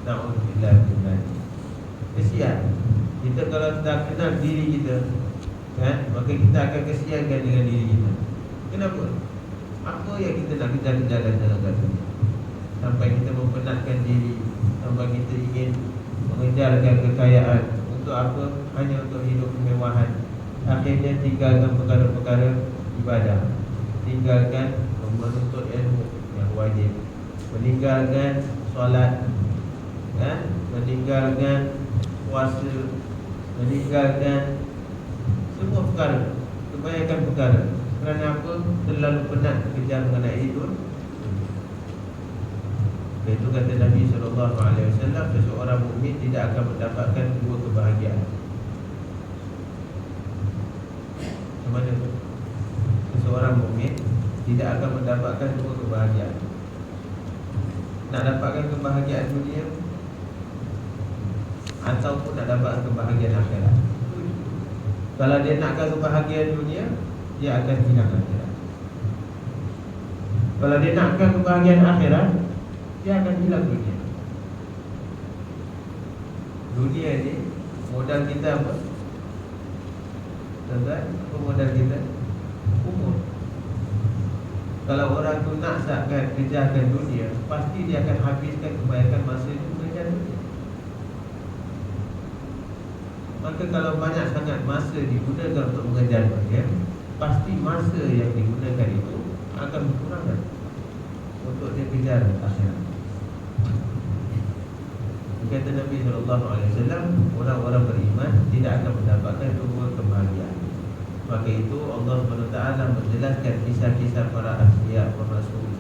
Na'udzubillah min dzalik. Kesian. Kita kalau tak kenal diri kita, maka kita akan kesiankan dengan diri kita. Kenapa? Apa yang kita nak kejar-kejarkan dalam dunia? Sampai kita mempenatkan diri, sampai kita ingin mengejarkan kekayaan. Untuk apa? Hanya untuk hidup kemewahan. Akhirnya tinggalkan perkara-perkara ibadah, tinggalkan menuntut ilmu yang wajib, meninggalkan solat, meninggalkan puasa, meninggalkan semua perkara, kebanyakan perkara. Kerana apa? Terlalu penat kejar mengenai itu. Itu kata Nabi SAW, seseorang mukmin tidak akan mendapatkan dua kebahagiaan. Macam mana? Seseorang mukmin tidak akan mendapatkan dua kebahagiaan. Nak dapatkan kebahagiaan dunia ataupun nak dapatkan kebahagiaan akhirat. Kalau dia nakkan kebahagiaan dunia, dia akan hilang akhirat. Kalau dia nakkan kebahagiaan akhirat, dia akan hilang dunia. Dunia ni modal kita apa? Tuan-tuan, apa modal kita? Umur. Kalau orang tu nak sangat kejarkan dunia, pasti dia akan habiskan kebanyakan masa itu mengejar dunia. Maka kalau banyak sangat masa digunakan untuk mengejar dunia, pasti masa yang digunakan itu akan berkurang untuk dia kejar akhirat. Kata Nabi SAW, orang-orang beriman tidak akan mendapatkan dua kebahagiaan. Maka itu Allah SWT menjelaskan kisah-kisah para asliya wa rasul,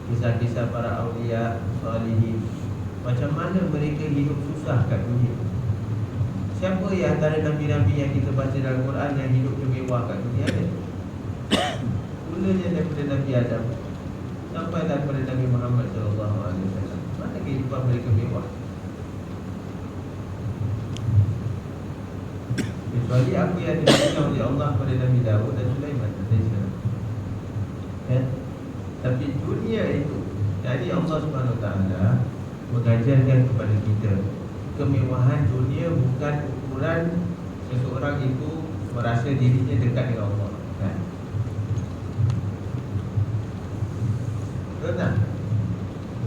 kisah-kisah para awliya salihin, macam mana mereka hidup susah kat dunia. Siapa yang antara Nabi-Nabi yang kita baca dalam Quran yang hidup mewah kat dunia ni? Mulanya daripada Nabi Adam sampai daripada Nabi Muhammad SAW. Mana kehidupan mereka mewah? Kecuali apa yang diberikan oleh Allah kepada Nabi Dawud dan Sulaiman AS. Tapi dunia itu, jadi Allah SWT mengajarkan kepada kita, kemewahan dunia bukan ukuran seseorang itu merasa dirinya dekat dengan Allah. Betul tak?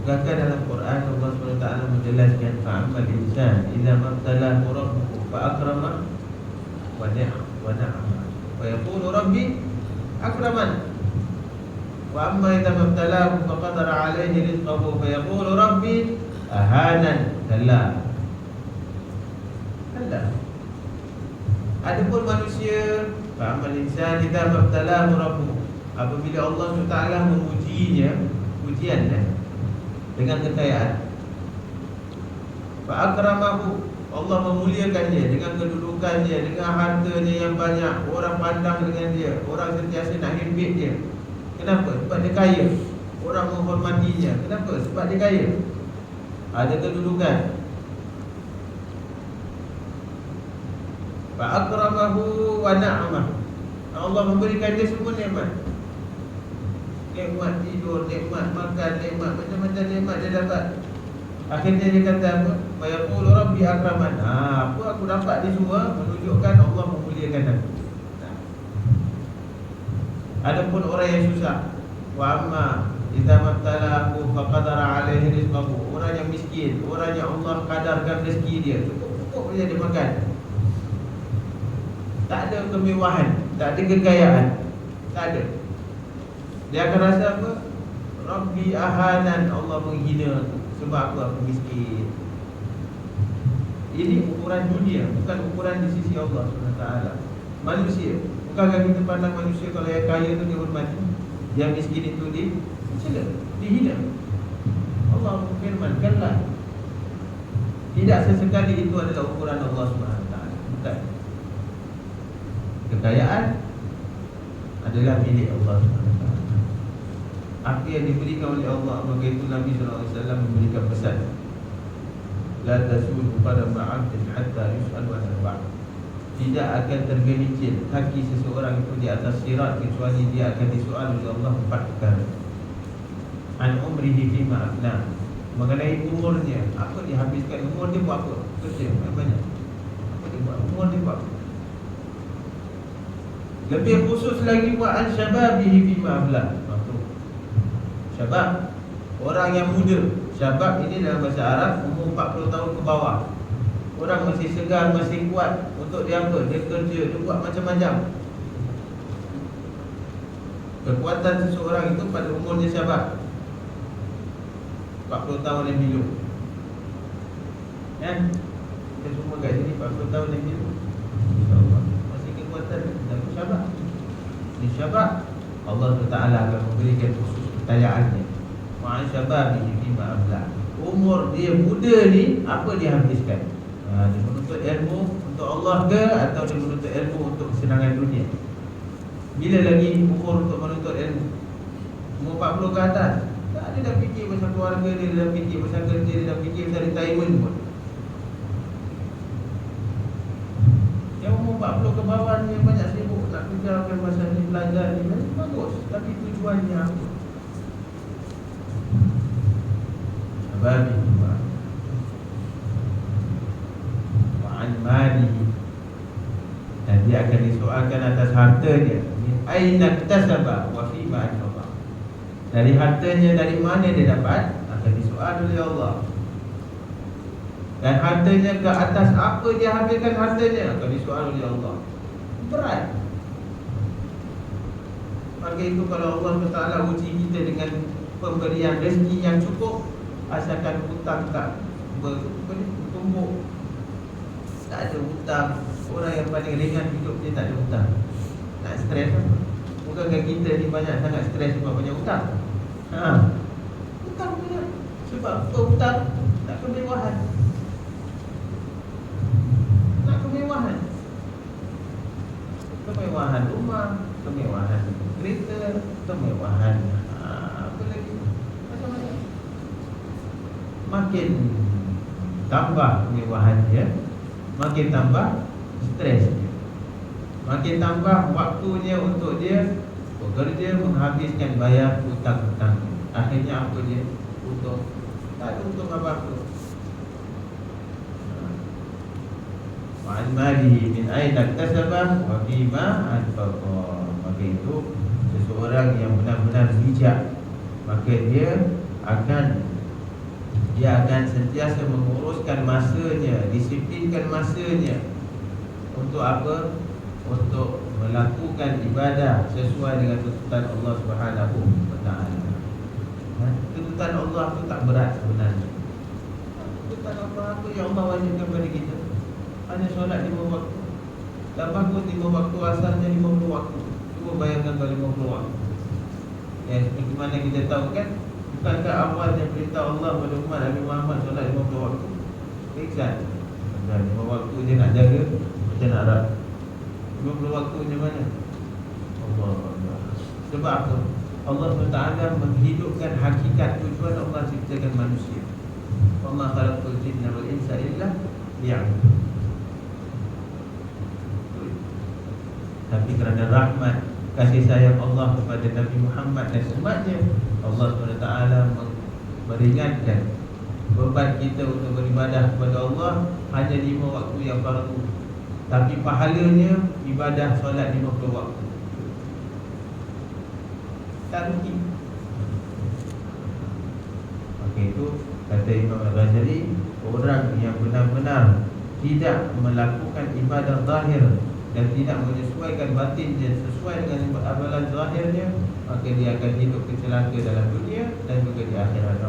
Bukankah dalam Quran Allah SWT menjelaskan, fa'amal insan idza mabtalahu rabbuhu fa'akramah wa na'ama wa yaqulu rabbi akraman, wa amma idza mabtalahu faqadara alayhi rizqahu fa yaqulu rabbi ahanan. Kalla. Adapun manusia, fa'amal insan idza mabtalahu rabbuhu, apabila Allah SWT mengujinya ujian dengan kekayaan, fa akramahu, Allah memuliakan dia dengan kedudukannya, dengan hartanya yang banyak, orang pandang dengan dia, orang sentiasa nak himpit dia. Kenapa? Sebab dia kaya. Orang menghormatinya. Kenapa? Sebab dia kaya, ada kedudukan. Fa akramahu wa na'amah, Allah memberikan dia semua nikmat. Nikmat tidur, nikmat makan, nikmat macam-macam nikmat dia dapat. Akhirnya dia kata apa? Wa yaqulu rabbi akraman. Apa aku dapat ni semua menunjukkan Allah memuliakan aku. Adapun orang yang susah, wa amma idza mabtalahu faqadara alaihi rizqahu, orang yang miskin, orang yang Allah kadarkan rezeki dia, cukup saja dia makan. Tak ada kemewahan, tak ada kekayaan, tak ada. Dia akan rasa apa? Rabbi ahanan, Allah menghina aku. Sebab aku miskin. Ini ukuran dunia, bukan ukuran di sisi Allah SWT. Manusia, bukankah kita pandang manusia kalau yang kaya itu dihormati, yang miskin itu dicela, dihina? Allah firmankanlah, tidak sesekali itu adalah ukuran Allah SWT. Bukan. kekayaan adalah milik Allah SWT. Apa yang diberikan oleh Allah, maka itu Nabi SAW memberikan pesan, la tasulu qadama 'abdin hatta yus'al wa narba'. Tidak akan tergelincir kaki seseorang itu di atas sirat kecuali dia akan disoal oleh Allah 4 perkara. An umrihi fima afna, mengenai umurnya, apa dihabiskan umur dia buat apa? Kerja banyak. Apa dia buat? Umur dia buat apa? Lebih khusus lagi wa an syababihi fima afla. Syabab, orang yang muda. Syabab ini dalam bahasa Arab umur 40 tahun ke bawah. Orang masih segar, masih kuat. Untuk dia apa? Dia kerja, dia buat macam-macam. Kekuatan seseorang itu pada umurnya syabab, 40 tahun yang hidup. Kan? Kita semua kat sini 40 tahun yang hidup, InsyaAllah masih kekuatan dan syabab. Di syabab Allah Ta'ala akan memberikan khusus kekayaannya. Ma'an syababihi fima abla. Umur dia muda ni, apa dia habiskan? Dia menuntut ilmu untuk Allah ke, atau dia menuntut ilmu untuk kesenangan dunia? Bila lagi umur untuk menuntut ilmu? Umur 40 ke atas, tak, dia dah fikir pasal keluarga dia, dah fikir pasal kerja, dia dah fikir pasal retirement pun. Yang umur 40 ke bawah ni banyak sibuk nak kerjakan pasal ni, belajar ni, bagus, tapi tujuannya apa? Babi wa'an malihi, dan dia akan disoalkan atas hartanya. Min aina iktasaba wa fima anfaqa, dari hartanya, dari mana dia dapat, akan disoal oleh Allah. Dan hartanya ke atas apa dia habiskan hartanya, akan disoal oleh Allah. Berat. Maka itu kalau Allah Ta'ala uji kita dengan pemberian rezeki yang cukup, asalkan hutang tak bertumbuk, tak ada hutang. Orang yang paling ringan hidup dia tak ada hutang. Nak stres apa? Bukankah kita ni banyak sangat stres sebab banyak hutang? Hutang banyak. Sebab apa hutang? Nak kemewahan. Nak kemewahan. Kemewahan rumah, kemewahan kereta, kemewahan apa lagi? Macam-macam. Makin tambah kemewahan dia, makin tambah stres dia, makin tambah waktunya untuk dia bekerja, menghabiskan bayar hutang-hutang. Akhirnya apa dia? Untung. Tak ada untung apa-apa. Ma'an malihi min aina iktasaba wa fima anfaqa. Maka itu seseorang yang benar-benar bijak, maka dia akan sentiasa menguruskan masanya, disiplinkan masanya. Untuk apa? Untuk melakukan ibadah sesuai dengan tuntutan Allah Subhanahu wa Ta'ala. Tuntutan Allah itu tak berat sebenarnya. Tuntutan Allah apa yang Allah wajibkan kepada kita? Hanya solat 5 waktu. Tak bagus 5 waktu, asalnya 50 waktu. Cuba bayangkan kalau 50 waktu. Seperti mana kita tahu kan, bukankah awalnya perintah Allah pada umat Nabi Muhammad solat 50 waktu? Iksan. Dan 5 waktu dia nak jaga, macam nak harap 50 waktu macam mana? Allah. Sebab apa? Allah SWT menghidupkan hakikat tujuan Allah ciptakan manusia. Wa ma khalaqtul jinna wal insa illa liya'budun. Tapi kerana rahmat, kasih sayang Allah kepada Nabi Muhammad dan umatnya, Allah SWT meringankan beban kita untuk beribadah kepada Allah hanya 5 waktu yang fardu. Tapi pahalanya ibadah solat 50 waktu. Tak rugi. Maka itu kata Imam Al-Ghazali, orang yang benar-benar tidak melakukan ibadah zahir dan tidak menyesuaikan batinnya sesuai dengan amalan zahirnya, maka dia akan hidup kecelaka dalam dunia dan juga di akhirat.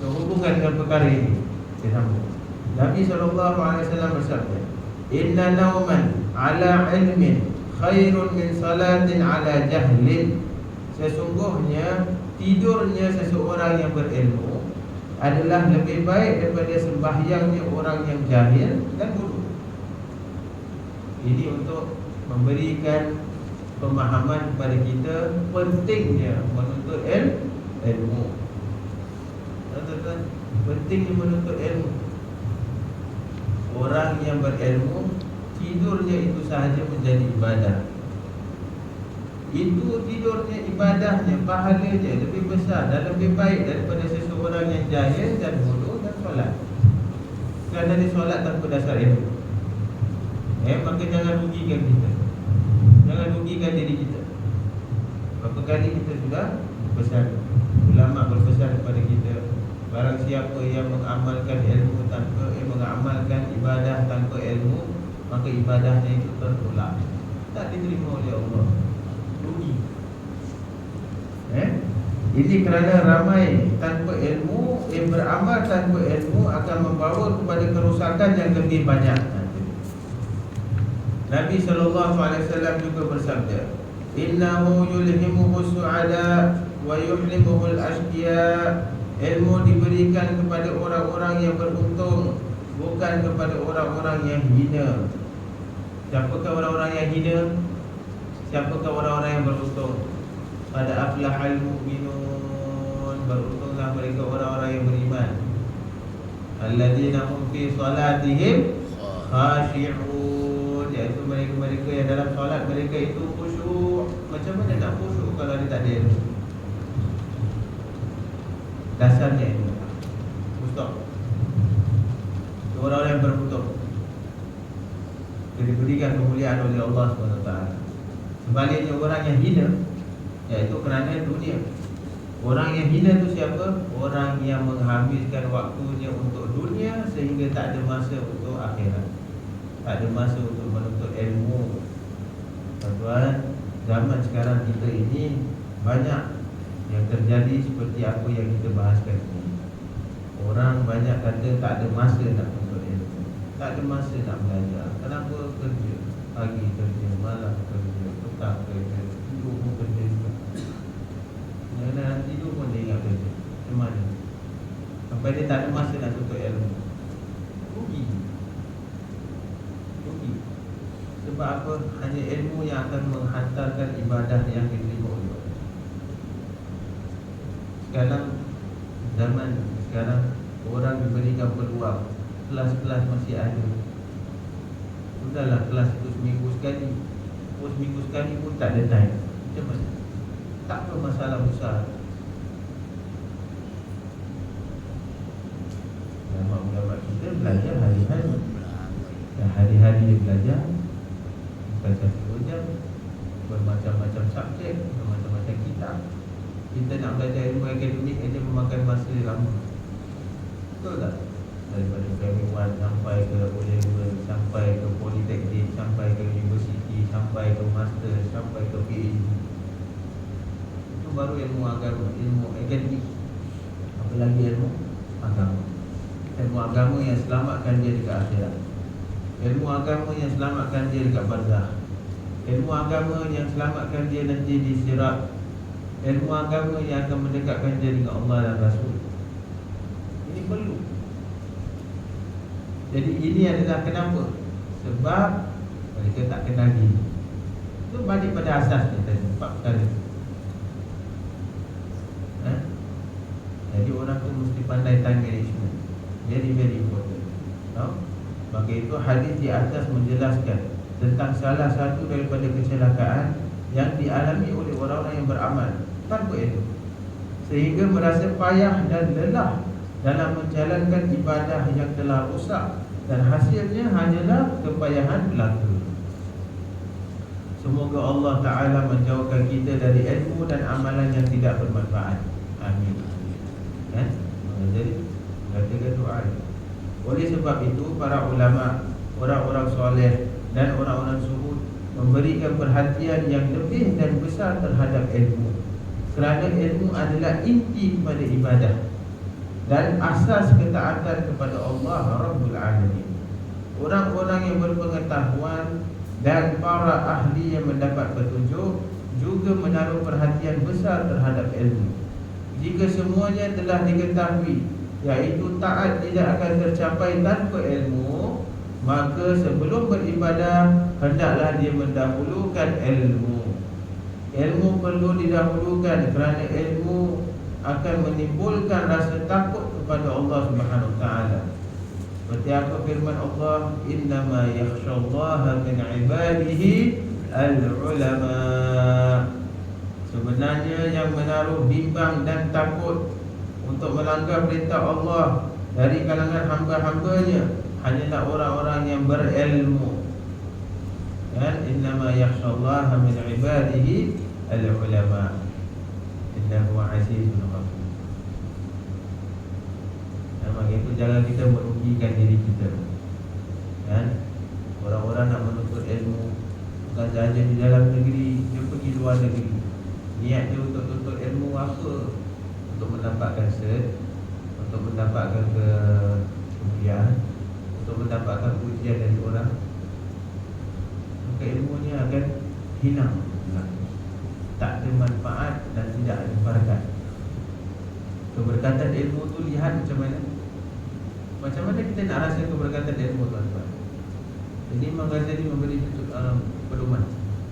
Sehubungan dengan perkara ini, kita sambung. Nabi SAW bersabda, inna nauman ala ilmin khairun min salatin ala jahlin. Sesungguhnya tidurnya seseorang yang berilmu adalah lebih baik daripada sembahyangnya orang yang jahil dan bodoh. Ini untuk memberikan pemahaman kepada kita pentingnya menuntut ilmu. Tuan-tuan, pentingnya menuntut ilmu. Orang yang berilmu, tidurnya itu sahaja menjadi ibadah. Itu tidurnya, ibadahnya, pahalanya lebih besar dan lebih baik daripada seseorang yang jahil dan bodoh dan solat. Kerana dia solat tanpa dasar ilmu. Maka jangan rugikan kita, jangan rugikan diri kita. Berapa kali kita sudah pesan, ulama berpesan kepada kita, barang siapa yang mengamalkan ilmu tanpa mengamalkan ibadah tanpa ilmu, maka ibadahnya itu tertolak, tak diterima oleh Allah. Rugi. Ini kerana ramai tanpa ilmu, beramal tanpa ilmu akan membawa kepada kerosakan yang lebih banyak. Nabi SAW juga bersabda, innahu yulhimuhu su'ada wa yuhlimuhu al-ashqiya. Ilmu diberikan kepada orang-orang yang beruntung, bukan kepada orang-orang yang hina. Siapakah orang-orang yang hina? Siapakah orang-orang yang beruntung? Pada aflahal mu'minun, beruntunglah mereka orang-orang yang beriman. Alladzina hum fi salatihim khashi'un, iaitu mereka-mereka yang dalam solat mereka itu khusyuk. Macam mana nak khusyuk kalau dia tak ada ilmu? Dasarnya ilmu. Ustaz, orang-orang yang beruntung diberikan kemuliaan oleh Allah SWT. Sebaliknya orang yang hina, iaitu kerana dunia. Orang yang hina itu siapa? Orang yang menghabiskan waktunya untuk dunia sehingga tak ada masa untuk akhirat, tak ada masa untuk menuntut ilmu. Tuan-tuan, zaman sekarang kita ini banyak yang terjadi seperti apa yang kita bahaskan ini. Orang banyak kata tak ada masa nak menuntut ilmu, tak ada masa nak belajar. Kenapa? Kerja, pagi kerja, malam kerja, petang kerja, tidur pun kerja juga. Jangan tidur pun dia ingat kerja. Macam mana? Sampai dia tak ada masa nak tuntut ilmu. Rugi. Sebab apa? Hanya ilmu yang akan menghantarkan ibadah yang diterima oleh Allah. Sekarang, zaman sekarang, orang diberikan peluang, kelas-kelas masih ada. Sudahlah kelas itu seminggu sekali, seminggu sekali pun tak ada time. Macam mana? Tak ada masalah besar. Ulama-ulama kita belajar hari-hari. Dan hari-hari dia belajar, bukan 1 jam, bermacam-macam subjek, bermacam-macam kitab. Kita nak belajar ilmu akademik aja memakan masa lama. Betul tak? Daripada primary 1 sampai ke O-level, sampai ke politeknik, sampai ke universiti, sampai ke master, sampai ke PhD. Itu baru ilmu agama, ilmu akademik. Apa lagi ilmu agama? Ilmu agama yang selamatkan dia dekat akhirat. Ilmu agama yang selamatkan dia dekat barzakh. Ilmu agama yang selamatkan dia nanti di sirat. Ilmu agama yang akan mendekatkan dia dengan Allah dan Rasul. Ini perlu. Jadi ini adalah kenapa? Sebab mereka tak kenal diri. Itu balik pada asasnya tadi, 4 perkara. Jadi orang tu mesti pandai time management. Very important. Maka itu hadis di atas menjelaskan tentang salah satu daripada kecelakaan yang dialami oleh orang-orang yang beramal tanpa ilmu, sehingga merasa payah dan lelah dalam menjalankan ibadah yang telah rosak, dan hasilnya hanyalah kepayahan belaka. Semoga Allah Ta'ala menjauhkan kita dari ilmu dan amalan yang tidak bermanfaat. Amin. Jadi katakan doa. Oleh sebab itu, para ulama, orang-orang soleh dan orang-orang zuhud memberikan perhatian yang lebih dan besar terhadap ilmu, kerana ilmu adalah inti kepada ibadah dan asas ketaatan kepada Allah Rabbul Alamin. Orang-orang yang berpengetahuan dan para ahli yang mendapat petunjuk juga menaruh perhatian besar terhadap ilmu. Jika semuanya telah diketahui, iaitu taat tidak akan tercapai tanpa ilmu, maka sebelum beribadah hendaklah dia mendahulukan ilmu. Ilmu perlu didahulukan kerana ilmu akan menimbulkan rasa takut kepada Allah Subhanahu Wa Taala. Seperti apa firman Allah, innama yakhshallaha min ibadihi al-ulama. Sebenarnya yang menaruh bimbang dan takut untuk melanggar perintah Allah dari kalangan hamba-hambanya hanyalah orang-orang yang berilmu. Dan innama yakhshallaha min ibadihi al-ulama. Innahu azizun ghafur. Maka itu jangan kita merugikan diri kita. Kan? Orang-orang nak menuntut ilmu bukan sahaja di dalam negeri, dia pergi luar negeri. Niat dia untuk tuntut ilmu apa? Untuk mendapatkan cert, untuk mendapatkan kemuliaan, untuk mendapatkan pujian dari orang. Maka ilmunya akan hilang, tak ada manfaat dan tidak ada barakat. Keberkatan ilmu tu lihat macam mana. Macam mana kita nak rasa keberkatan ilmu, tuan-tuan? Jadi Imam Ghazali memberi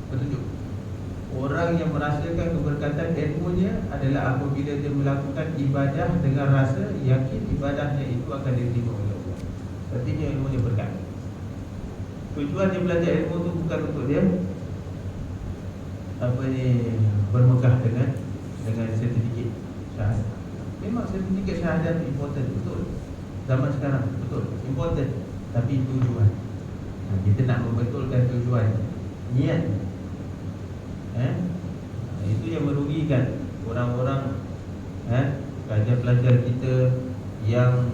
petunjuk. Orang yang merasakan keberkatan ilmunya adalah apabila dia melakukan ibadah dengan rasa yakin ibadahnya itu akan diterima oleh Allah. Artinya ilmunya berkat. Tujuan dia belajar ilmu tu bukan untuk dia bermegah dengan sertifikat syahadat. Memang sertifikat syahadat important, betul. Zaman sekarang betul, important. Tapi tujuan, kita nak membetulkan tujuan, niat. Itu yang merugikan orang-orang pelajar-pelajar kita yang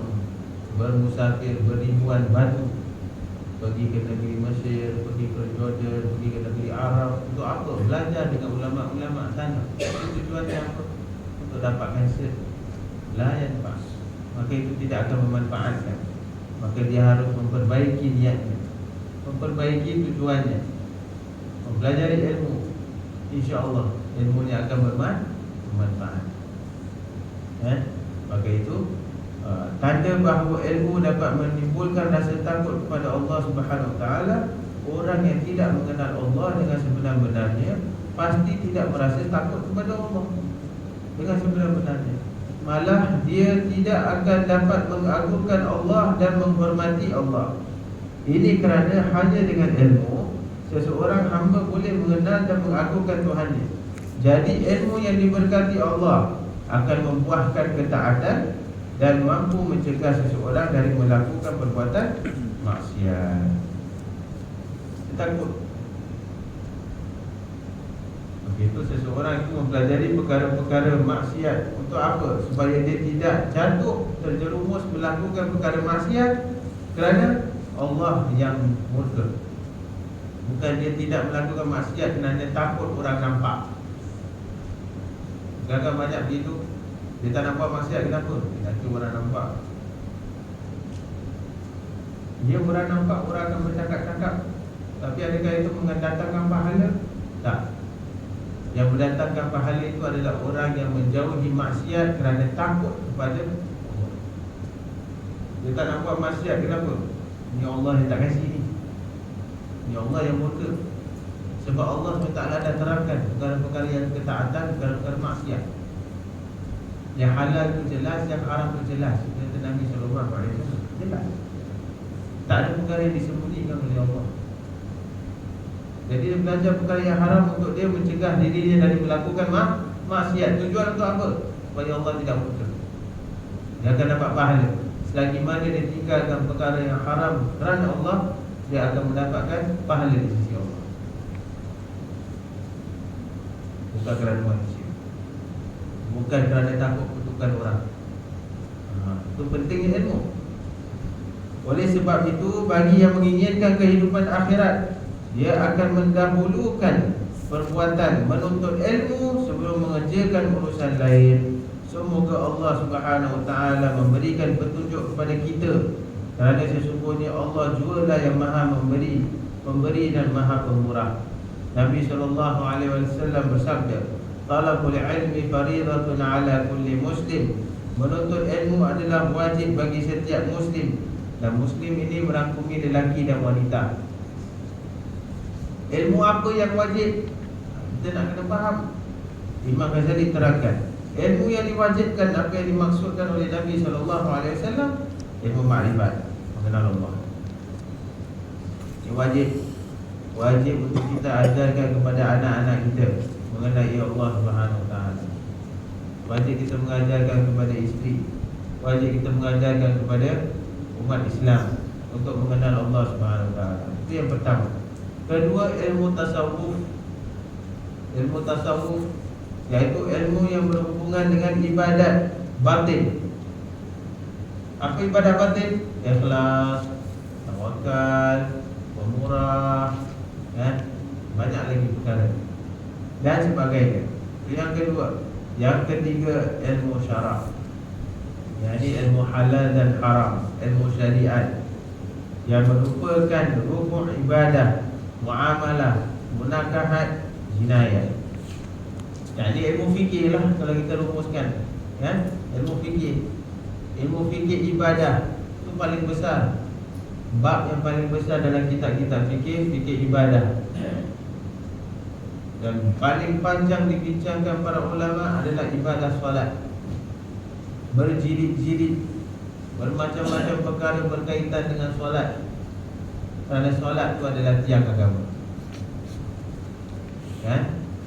bermusafir beribuan batu, pergi ke negeri Mesir, pergi ke Jordan, pergi ke negeri Arab. Untuk apa? Belajar dengan ulama-ulama sana. Itu tujuannya apa? Untuk dapatkan cert. Layan pas. Maka itu tidak akan memanfaatkan. Maka dia harus memperbaiki niatnya, memperbaiki tujuannya, mempelajari ilmu. InsyaAllah ilmunya akan bermanfaat. Maka itu tanda bahawa ilmu dapat menimbulkan rasa takut kepada Allah Subhanahu Wa Taala. Orang yang tidak mengenal Allah dengan sebenar-benarnya pasti tidak merasa takut kepada Allah dengan sebenar-benarnya. Malah dia tidak akan dapat mengagungkan Allah dan menghormati Allah. Ini kerana hanya dengan ilmu seseorang hamba boleh mengenal dan mengagungkan Tuhannya. Jadi ilmu yang diberkati Allah akan membuahkan ketaatan dan mampu mencegah seseorang dari melakukan perbuatan maksiat. Takut. Begitu seseorang itu mempelajari perkara-perkara maksiat. Untuk apa? Supaya dia tidak jatuh terjerumus melakukan perkara maksiat kerana Allah yang murka. Bukan dia tidak melakukan maksiat kerana takut orang nampak. Kadang-kadang banyak begitu. Dia tak nampak maksiat, kenapa? Dia takut orang nampak. Dia orang nampak, orang akan bercakap-cakap. Tapi adakah itu mendatangkan pahala? Tak. Yang mendatangkan pahala itu adalah orang yang menjauhi maksiat kerana takut kepada Allah. Dia tak nampak maksiat, kenapa? Ni Allah yang tak kasih ni. Ni Allah yang murka. Sebab Allah SWT dah terangkan perkara-perkara yang ketaatan, perkara-perkara maksiat. Yang halal itu jelas, yang haram itu jelas. Kata Nabi SAW, jelas. Tak ada perkara yang disembunyikan oleh Allah. Jadi dia belajar perkara yang haram untuk dia mencegah dirinya dari melakukan maksiat. Tujuan untuk apa? Supaya Allah tidak murka. Dia akan dapat pahala. Selagi mana dia tinggalkan perkara yang haram kerana Allah, dia akan mendapatkan pahala di sisi Allah, bukan kerana manusia, bukan kerana takut kutukan orang. Itu pentingnya ilmu. Oleh sebab itu, bagi yang menginginkan kehidupan akhirat, dia akan mendahulukan perbuatan menuntut ilmu sebelum mengerjakan urusan lain. Semoga Allah Subhanahu Wa Taala memberikan petunjuk kepada kita, kerana sesungguhnya Allah jualah yang maha memberi dan maha pemurah. Nabi SAW bersabda, talabul ilmi faridatun ala kulli muslim. Menuntut ilmu adalah wajib bagi setiap muslim. Dan Muslim ini merangkumi lelaki dan wanita. Ilmu apa yang wajib? Kita nak kena faham. Imam Ghazali terangkan, ilmu yang diwajibkan, apa yang dimaksudkan oleh Nabi SAW, ilmu ma'rifat, mengenal Allah. Ini wajib. Wajib untuk kita ajarkan kepada anak-anak kita mengenai Allah Subhanahu Wa Taala. Wajib kita mengajarkan kepada isteri. Wajib kita mengajarkan kepada umat Islam untuk mengenal Allah Subhanahu Wa Taala. Itu yang pertama. Kedua, ilmu tasawuf. Ilmu tasawuf iaitu ilmu yang berhubungan dengan ibadat batin. Apa ibadat batin? Ikhlas, tawakal, pemurah, banyak lagi perkara dan sebagainya. Yang kedua. Yang ketiga, ilmu syarak, yakni ilmu halal dan haram, ilmu syariat yang merupakan rukun ibadah, muamalah, munakahat, jinayah. Jadi ilmu fikir lah kalau kita rumuskan, ilmu fikir. Ilmu fikir ibadah itu paling besar. Bab yang paling besar dalam kitab-kitab fikir, fikir ibadah. Dan paling panjang dibincangkan para ulama adalah ibadah solat. Berjilid-jilid, bermacam-macam perkara berkaitan dengan solat. Kerana solat itu adalah tiang agama.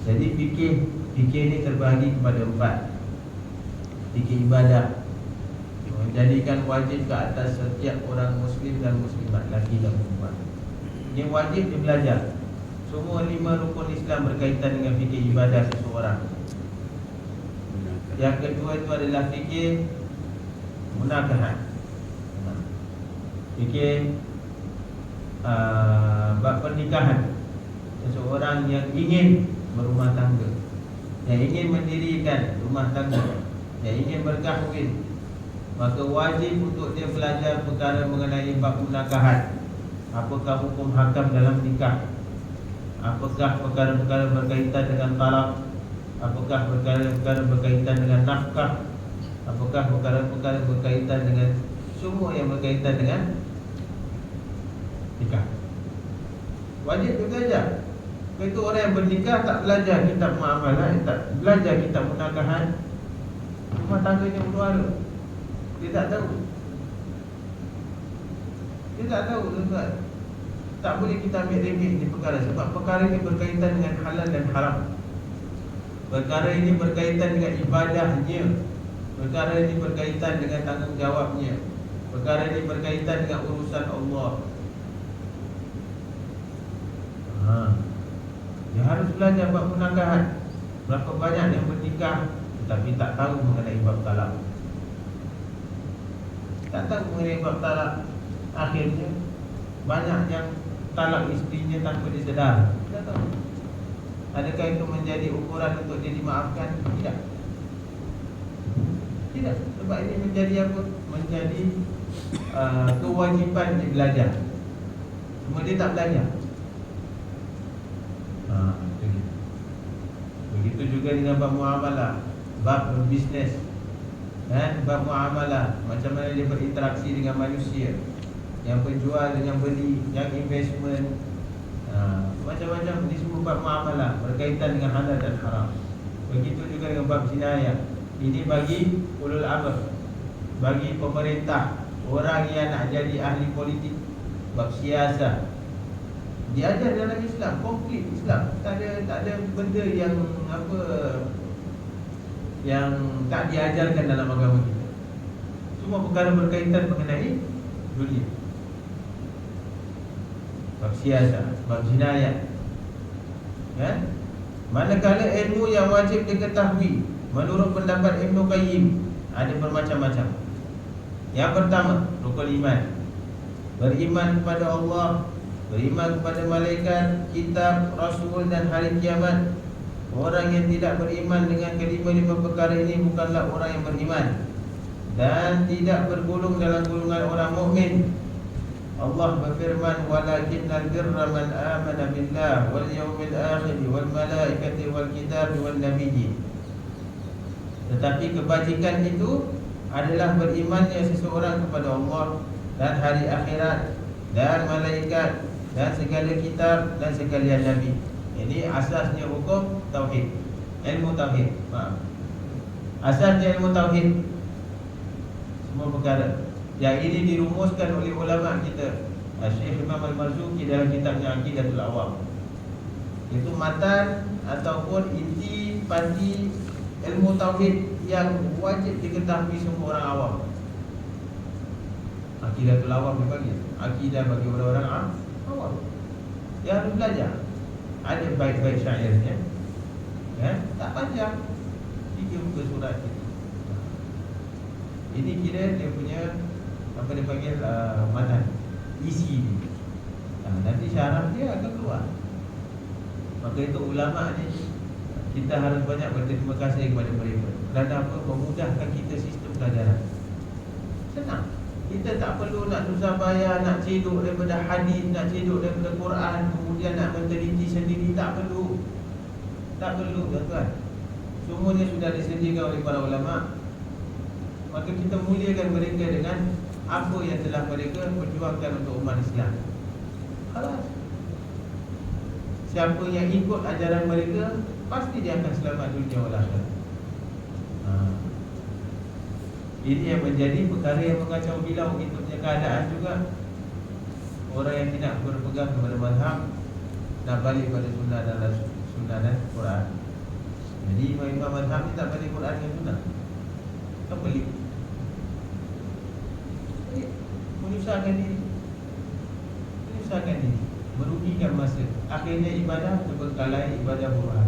Jadi fikir ini terbahagi kepada 4. Fikir ibadah menjadikan wajib ke atas setiap orang Muslim dan Muslimat, lelaki dan perempuan. Ini wajib dia belajar. Semua 5 rukun Islam berkaitan dengan fikir ibadah seseorang. Yang kedua itu adalah fikir munakahat. Fikir bab pernikahan. Seseorang yang ingin berumah tangga, yang ingin mendirikan rumah tangga, yang ingin berkahwin, maka wajib untuk dia belajar perkara mengenai bab munakahat. Apakah hukum hakam dalam nikah? Apakah perkara-perkara berkaitan dengan talak? Apakah perkara-perkara berkaitan dengan nafkah? Apakah perkara-perkara berkaitan dengan semua yang berkaitan dengan nikah? Wajib dia belajar. Itu orang yang bernikah tak belajar kitab muamalah, tak belajar kitab munakahat, rumah tangganya berdoa. Dia tak tahu. Dia tak tahu, tuan-tuan. Tak boleh kita ambil remeh di perkara, sebab perkara ini berkaitan dengan halal dan haram. Perkara ini berkaitan dengan ibadahnya. Perkara ini berkaitan dengan tanggungjawabnya. Perkara ini berkaitan dengan urusan Allah. Dia harus belajar bab munakahat. Berapa banyak yang bernikah tetapi tak tahu mengenai bab talak. Tak tahu mengenai bab talak. Akhirnya banyak yang talak isterinya tanpa disedar. Tak tahu. Adakah itu menjadi ukuran untuk dia dimaafkan? Tidak. Tidak. Sebab ini menjadi apa? Menjadi kewajipan dia belajar. Cuma dia tak belajar. Begitu juga dengan bab muamalah, bab berbisnes, bab muamalah, macam mana dia berinteraksi dengan manusia, yang penjual dengan beli, yang investment, macam-macam. Ini semua bab muamalah berkaitan dengan halal dan haram. Begitu juga dengan bab jinayah. Ini bagi ulul amr, bagi pemerintah, orang yang nak jadi ahli politik, bab siasat. Diajar dalam Islam, komplit Islam. Tak ada benda yang yang tak diajarkan dalam agama kita. Semua perkara berkaitan mengenai dunia. Bab siasat, bab jinayat. Manakala ilmu yang wajib diketahui menurut pendapat Ibn Qayyim ada bermacam-macam. Yang pertama, rukun iman. Beriman kepada Allah, beriman kepada malaikat, kitab, rasul dan hari kiamat. Orang yang tidak beriman dengan kelima-lima perkara ini bukanlah orang yang beriman dan tidak bergolong dalam golongan orang mukmin. Allah berfirman, walakinnal birra man amana billah wal yawmil akhir wal malaikati wal kitab wal nabiyyin. Tetapi kebajikan itu adalah berimannya seseorang kepada Allah dan hari akhirat dan malaikat dan segala kitab dan sekalian nabi. Ini asasnya hukum tauhid, ilmu tauhid. Asasnya ilmu tauhid semua perkara. Yang ini dirumuskan oleh ulama kita, Syekh Imam Al-Marzuki dalam kitabnya Aqidatul Awam. Itu matan ataupun inti pasti ilmu tauhid yang wajib diketahui semua orang awam. Aqidatul Awam dipanggil akidah bagi orang-orang awam. Dia harus belajar. Ada baik-baik syairnya, tak panjang, 3 muka surat itu. Ini kira dia punya apa dia panggil matan, isi dia. Nanti syarah dia akan keluar. Maka itu ulama ni kita harus banyak berterima kasih kepada mereka. Kerana apa? Memudahkan kita sistem pelajaran. Senang. Kita tak perlu nak susah payah, nak cedok daripada hadis, nak cedok daripada Quran, kemudian nak menteliti sendiri. Tak perlu. Tak perlu, tuan-tuan. Semuanya sudah disediakan oleh para ulama. Maka kita muliakan mereka dengan apa yang telah mereka perjuangkan untuk umat Islam. Halas. Siapa yang ikut ajaran mereka, pasti dia akan selamat dunia wal akhirat. Ini yang menjadi perkara yang mengacau bilau kita punya keadaan juga. Orang yang tidak berpegang kepada mazhab, nak balik pada sunnah dan Quran. Jadi imam mazhab ni tak balik Quran dan sunnah, kan pelik. Menyusahkan diri, merugikan masa. Akhirnya ibadah terbengkalai, ibadah buruh.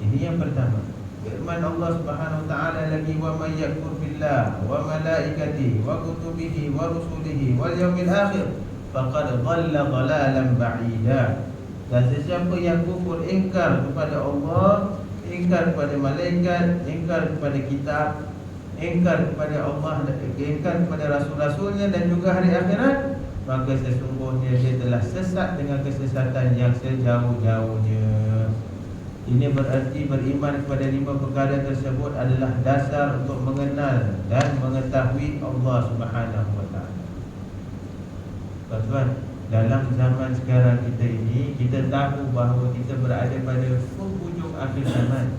Ini yang pertama. Firman Allah Subhanahu wa taala lagi, wa may yakfur billah wa malaikatihi wa kutubihi wa rusulihi wal yaumil akhir faqad dhalla dhalalan ba'ida. Dan sesiapa yang kufur, ingkar kepada Allah, ingkar kepada malaikat, ingkar kepada kitab, ingkar kepada Allah, ingkar kepada rasul-rasulnya dan juga hari akhirat, maka sesungguhnya dia telah sesat dengan kesesatan yang sejauh-jauhnya. Ini berarti beriman kepada 5 perkara tersebut adalah dasar untuk mengenal dan mengetahui Allah Subhanahu wa taala. Tuan-tuan, dalam zaman sekarang kita ini, kita tahu bahawa kita berada pada penghujung akhir zaman.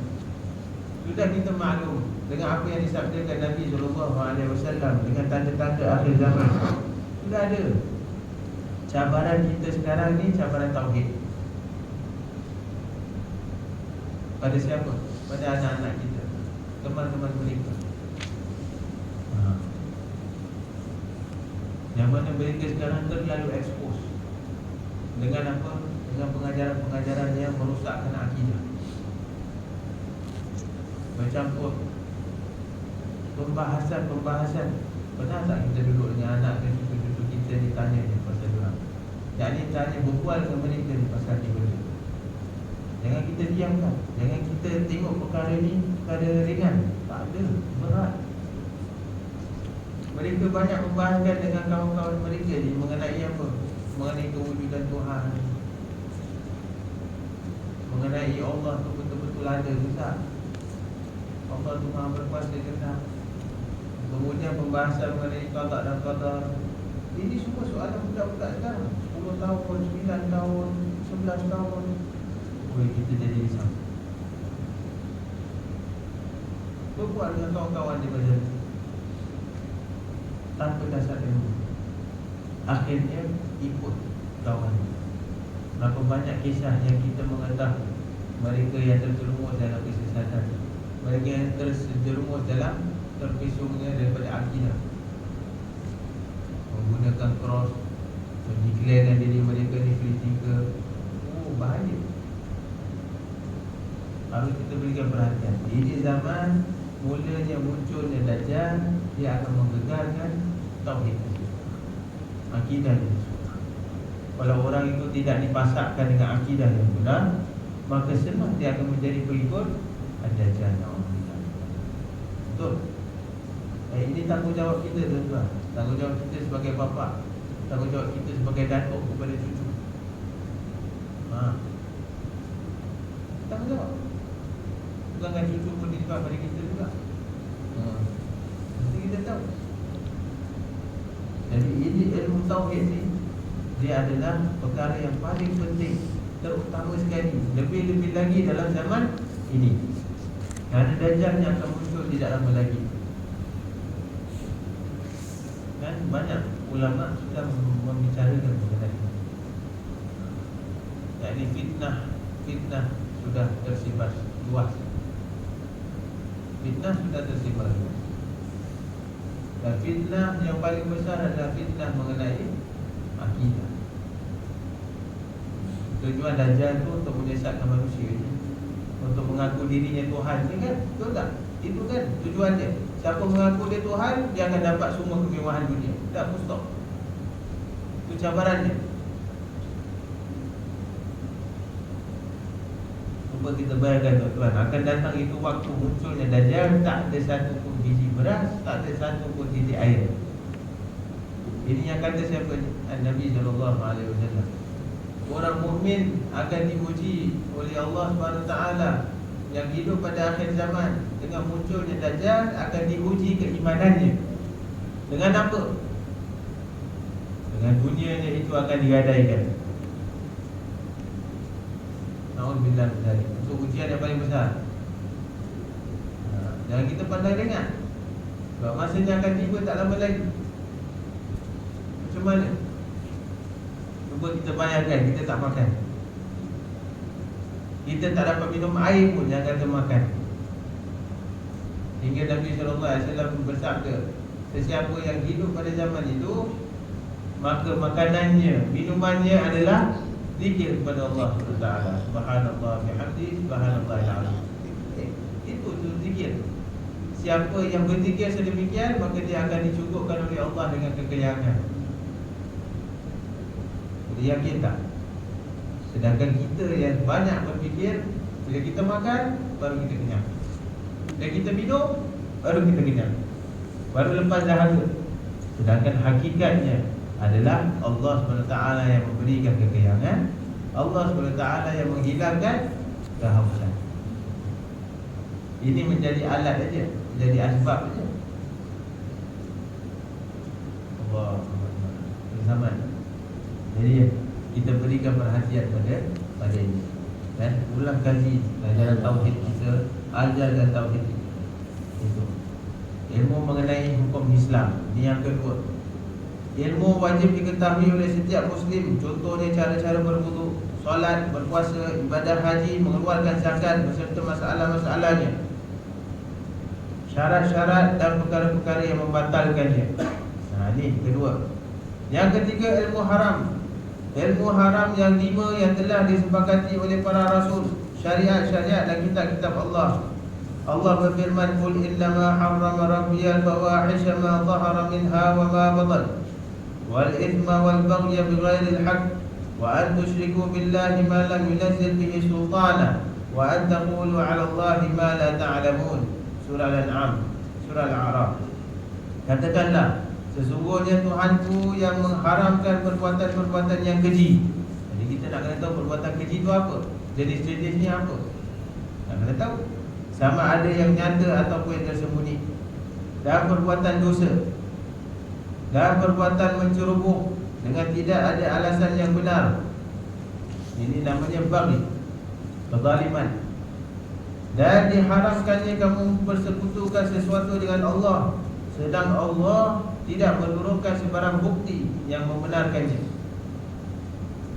Sudah kita maklum dengan apa yang disabdakan Nabi SAW, dengan tanda-tanda akhir zaman. Sudah ada. Cabaran kita sekarang ni cabaran tauhid. Pada siapa? Pada anak-anak kita, teman-teman mereka. Yang mana mereka sekarang terlalu expose. Dengan apa? Dengan pengajaran-pengajaran yang merosakkan akidah. Bercampur pembahasan. Pernah tak kita duduk dengan anak dan cucu-cucu kita ditanya dia pasal diorang? Jadi tanya, berbual dengan mereka ni pasal dia benda. Jangan kita diamkan. Jangan kita tengok perkara ni perkara ringan. Tak ada, berat. Mereka banyak membahaskan dengan kawan-kawan mereka ni mengenai apa? Mengenai kewujudan Tuhan, mengenai Allah tu betul-betul ada ke tak? Allah tu Maha berkuasa ke tak? Kemudian pembahasan mengenai qada dan qadar. Ini semua soalan budak-budak sekarang, 10 tahun, 9 tahun, 11 tahun. Kita jadi risau. Berbual dengan kawan-kawan di majlis tanpa dasar ilmu, akhirnya ikut kawan. Berapa banyak kisah yang kita mengetahui mereka yang terjerumus dalam kesesatan, mereka yang terjerumus dalam terpesongnya daripada akidah, menggunakan cross, mendeklarkan diri mereka ni free thinker. Bahaya. Harus kita berikan perhatian. Ini zaman mulanya munculnya Dajjal, dia akan menggegarkan tauhid, akidah yang benar. Kalau orang itu tidak dipasakkan dengan akidah yang benar, maka senang dia akan menjadi pengikut Dajjal. Betul? Ini tanggungjawab kita, tuan-tuan. Tanggungjawab kita sebagai bapa, tanggungjawab kita sebagai datuk kepada cucu. Tanggungjawab. Bukan cucu pun disebab pada kita juga. kita tahu. Jadi ini ilmu tauhid ni, dia adalah perkara yang paling penting, terutama sekali, lebih-lebih lagi dalam zaman ini. Kerana Dajjal yang akan muncul tidak lama lagi. Dan banyak ulama sudah membicarakan mengenai ini. Jadi fitnah sudah tersebar luas. Fitnah sudah tersebar luas. Dan fitnah yang paling besar adalah fitnah mengenai akidah. Tujuan Dajjal itu untuk menyesatkan manusia ini, untuk mengaku dirinya Tuhan ni kan, betul tak? Itu kan tujuannya. Siapa mengaku dia Tuhan, dia akan dapat semua kemewahan dunia. Tak mustahil. Itu cabarannya. Cuba kita bayangkan tuan-tuan, akan datang itu waktu munculnya Dajjal, tak ada satu pun biji beras, tak ada satu pun titik air. Ini yang kata siapa? Nabi SAW. Orang mukmin akan diuji oleh Allah SWT yang hidup pada akhir zaman. Dengan munculnya Dajjal akan diuji keimanannya. Dengan apa? Dengan dunianya itu akan digadaikan. Alhamdulillah. Itu ujian yang paling besar. Jangan kita pandai dengar. Sebab masanya akan tiba tak lama lagi. Macam mana? Cuba kita bayangkan, kita tak makan, kita tak dapat minum air pun, yang kata makan. Hingga Nabi SAW bersabda, sesiapa yang hidup pada zaman itu, maka makanannya, minumannya adalah zikir kepada Allah SWT. Subhanallah bihamdi, subhanallahil azim. Itu zikir. Siapa yang berzikir sedemikian, maka dia akan dicukupkan oleh Allah dengan kekayangan. Yakin tak? Sedangkan kita yang banyak berfikir, bila kita makan, baru kita kenyang. Bila kita minum, baru kita kenyang, baru lepas dahaga. Sedangkan hakikatnya adalah Allah SWT yang memberikan kekayangan, Allah SWT yang menghilangkan kehausan. Ini menjadi alat saja, menjadi asbab saja. Allah zaman. Jadi kita berikan perhatian pada ini. Dan ulang kaji dalam tauhid kita, ajarkan tauhid kita. Itu ilmu mengenai hukum Islam. Ini yang kedua. Ilmu wajib diketahui oleh setiap Muslim. Contohnya cara-cara berwudu, solat, berpuasa, ibadah haji, mengeluarkan zakat beserta masalah-masalahnya, syarat-syarat dan perkara-perkara yang membatalkannya. Ini kedua. Yang ketiga, ilmu haram. Ilmu haram yang 5 yang telah disepakati oleh para rasul, syariat-syariat dan kitab-kitab Allah. Allah berfirman, "Qul innama harrama rabbiyal fawahisha ma dhahara minha wa ma batan, wal ithma wal baghya bighairil haqq, wa an tusyriku billahi ma lam yunzil bihi sultana, wa an taqulu 'ala Allahi ma la ta'lamun." Surah Al-An'am, Surah Al-A'raf. Katakanlah, sesungguhnya Tuhanku yang mengharamkan perbuatan-perbuatan yang keji. Jadi kita nak kena tahu perbuatan keji itu apa, jenis-jenisnya apa. Nak kena tahu. Sama ada yang nyata ataupun yang tersembunyi. Dan perbuatan dosa, dan perbuatan menceroboh dengan tidak ada alasan yang benar. Ini namanya baghi, kezaliman. Dan diharamkannya kamu persekutukan sesuatu dengan Allah, sedang Allah tidak menurunkan sebarang bukti yang membenarkannya.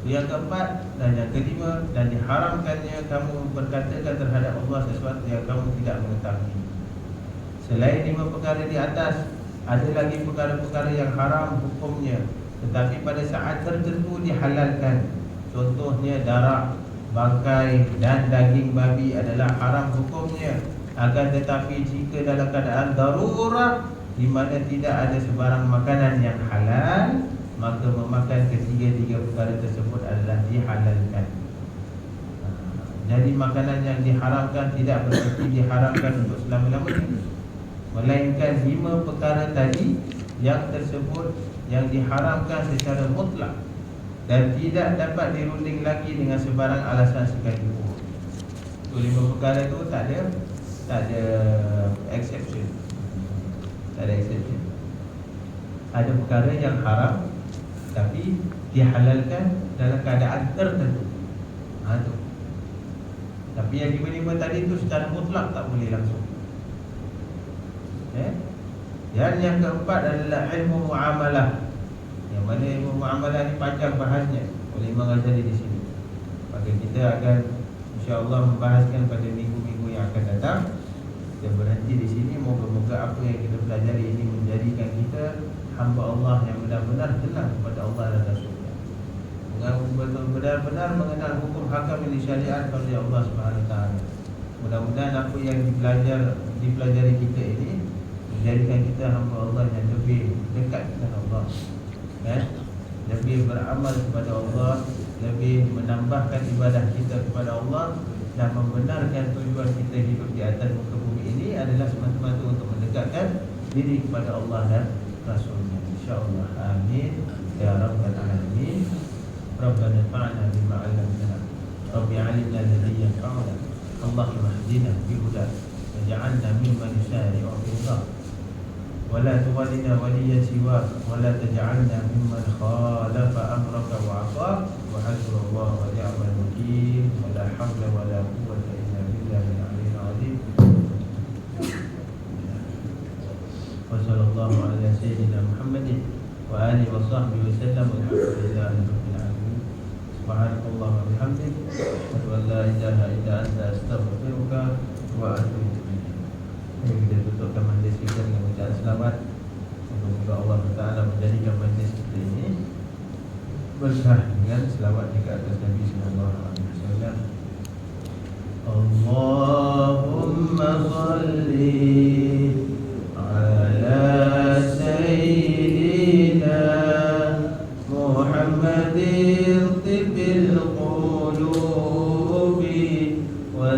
Yang keempat dan yang kelima, dan diharamkannya kamu memperkatakan terhadap Allah sesuatu yang kamu tidak mengetahui. Selain 5 perkara di atas, ada lagi perkara-perkara yang haram hukumnya, tetapi pada saat tertentu dihalalkan. Contohnya darah, bangkai dan daging babi adalah haram hukumnya. Akan tetapi jika dalam keadaan darurat, di mana tidak ada sebarang makanan yang halal, maka memakan ketiga-tiga perkara tersebut adalah dihalalkan. Jadi makanan yang diharamkan tidak berarti diharamkan untuk selama-lamanya, melainkan 5 perkara tadi yang tersebut yang diharamkan secara mutlak dan tidak dapat dirunding lagi dengan sebarang alasan sekalipun. Itu 5 perkara itu tak ada exception. Tak ada exception. Ada perkara yang haram tapi dihalalkan dalam keadaan tertentu. Tu. Tapi yang lima-lima tadi tu secara mutlak tak boleh langsung. Dan yang keempat adalah ilmu muamalah. Yang mana ilmu muamalah ni panjang bahasnya oleh Imam Ghazali di sini. Maka kita akan insya-Allah membahaskan pada minggu-minggu yang akan datang. Kita berhenti di sini. Moga-moga apa yang kita pelajari ini menjadikan kita hamba Allah yang benar-benar kenal kepada Allah dan Rasul-Nya, benar-benar mengenal hukum hakam yang disyariat oleh Allah Subhanahu Wa Taala. Mudah-mudahan apa yang dipelajari kita ini menjadikan kita hamba Allah yang lebih dekat dengan Allah, lebih beramal kepada Allah, lebih menambahkan ibadah kita kepada Allah, dan membenarkan tujuan kita hidup di atas muka bumi ini adalah semata-mata untuk mendekatkan diri kepada Allah dan Rasul-Nya. InsyaAllah. Amin ya Rabbal Alamin. Rabbana fa'na bima 'allamtana. Rabbi 'allimna alladhi yanfa'una. Allahumma hdina bihudak waj'alna mimman yusari'u fil khairat. ولا تولنا وليا سواك ولا تجعلنا ممن خالف أمرك وعصاك وحسبنا الله ونعم الوكيل ولا حول ولا قوة إلا بالله العلي العظيم وصلى الله على سيدنا محمد وآله وصحبه وسلم والحمد لله رب العالمين سبحانك اللهم وبحمدك أشهد أن لا إله إلا أنت أستغفرك وأتوب إليك. Kita tutupkan majlis kita dengan ucapan selamat. Semoga Allah Taala menjadikan majlis kita ini berkah dengan selawat di atas Nabi sallallahu alaihi wasallam. Allahumma shalli ala sayyidina Muhammadin tibbil qulubi wa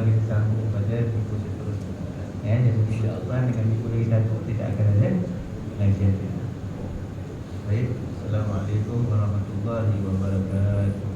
kita sambung pada minggu seterusnya. Ya, jadi insyaAllah dengan minggu ini tidak akan ada pengajian kita. Baik, Assalamualaikum warahmatullahi wabarakatuh.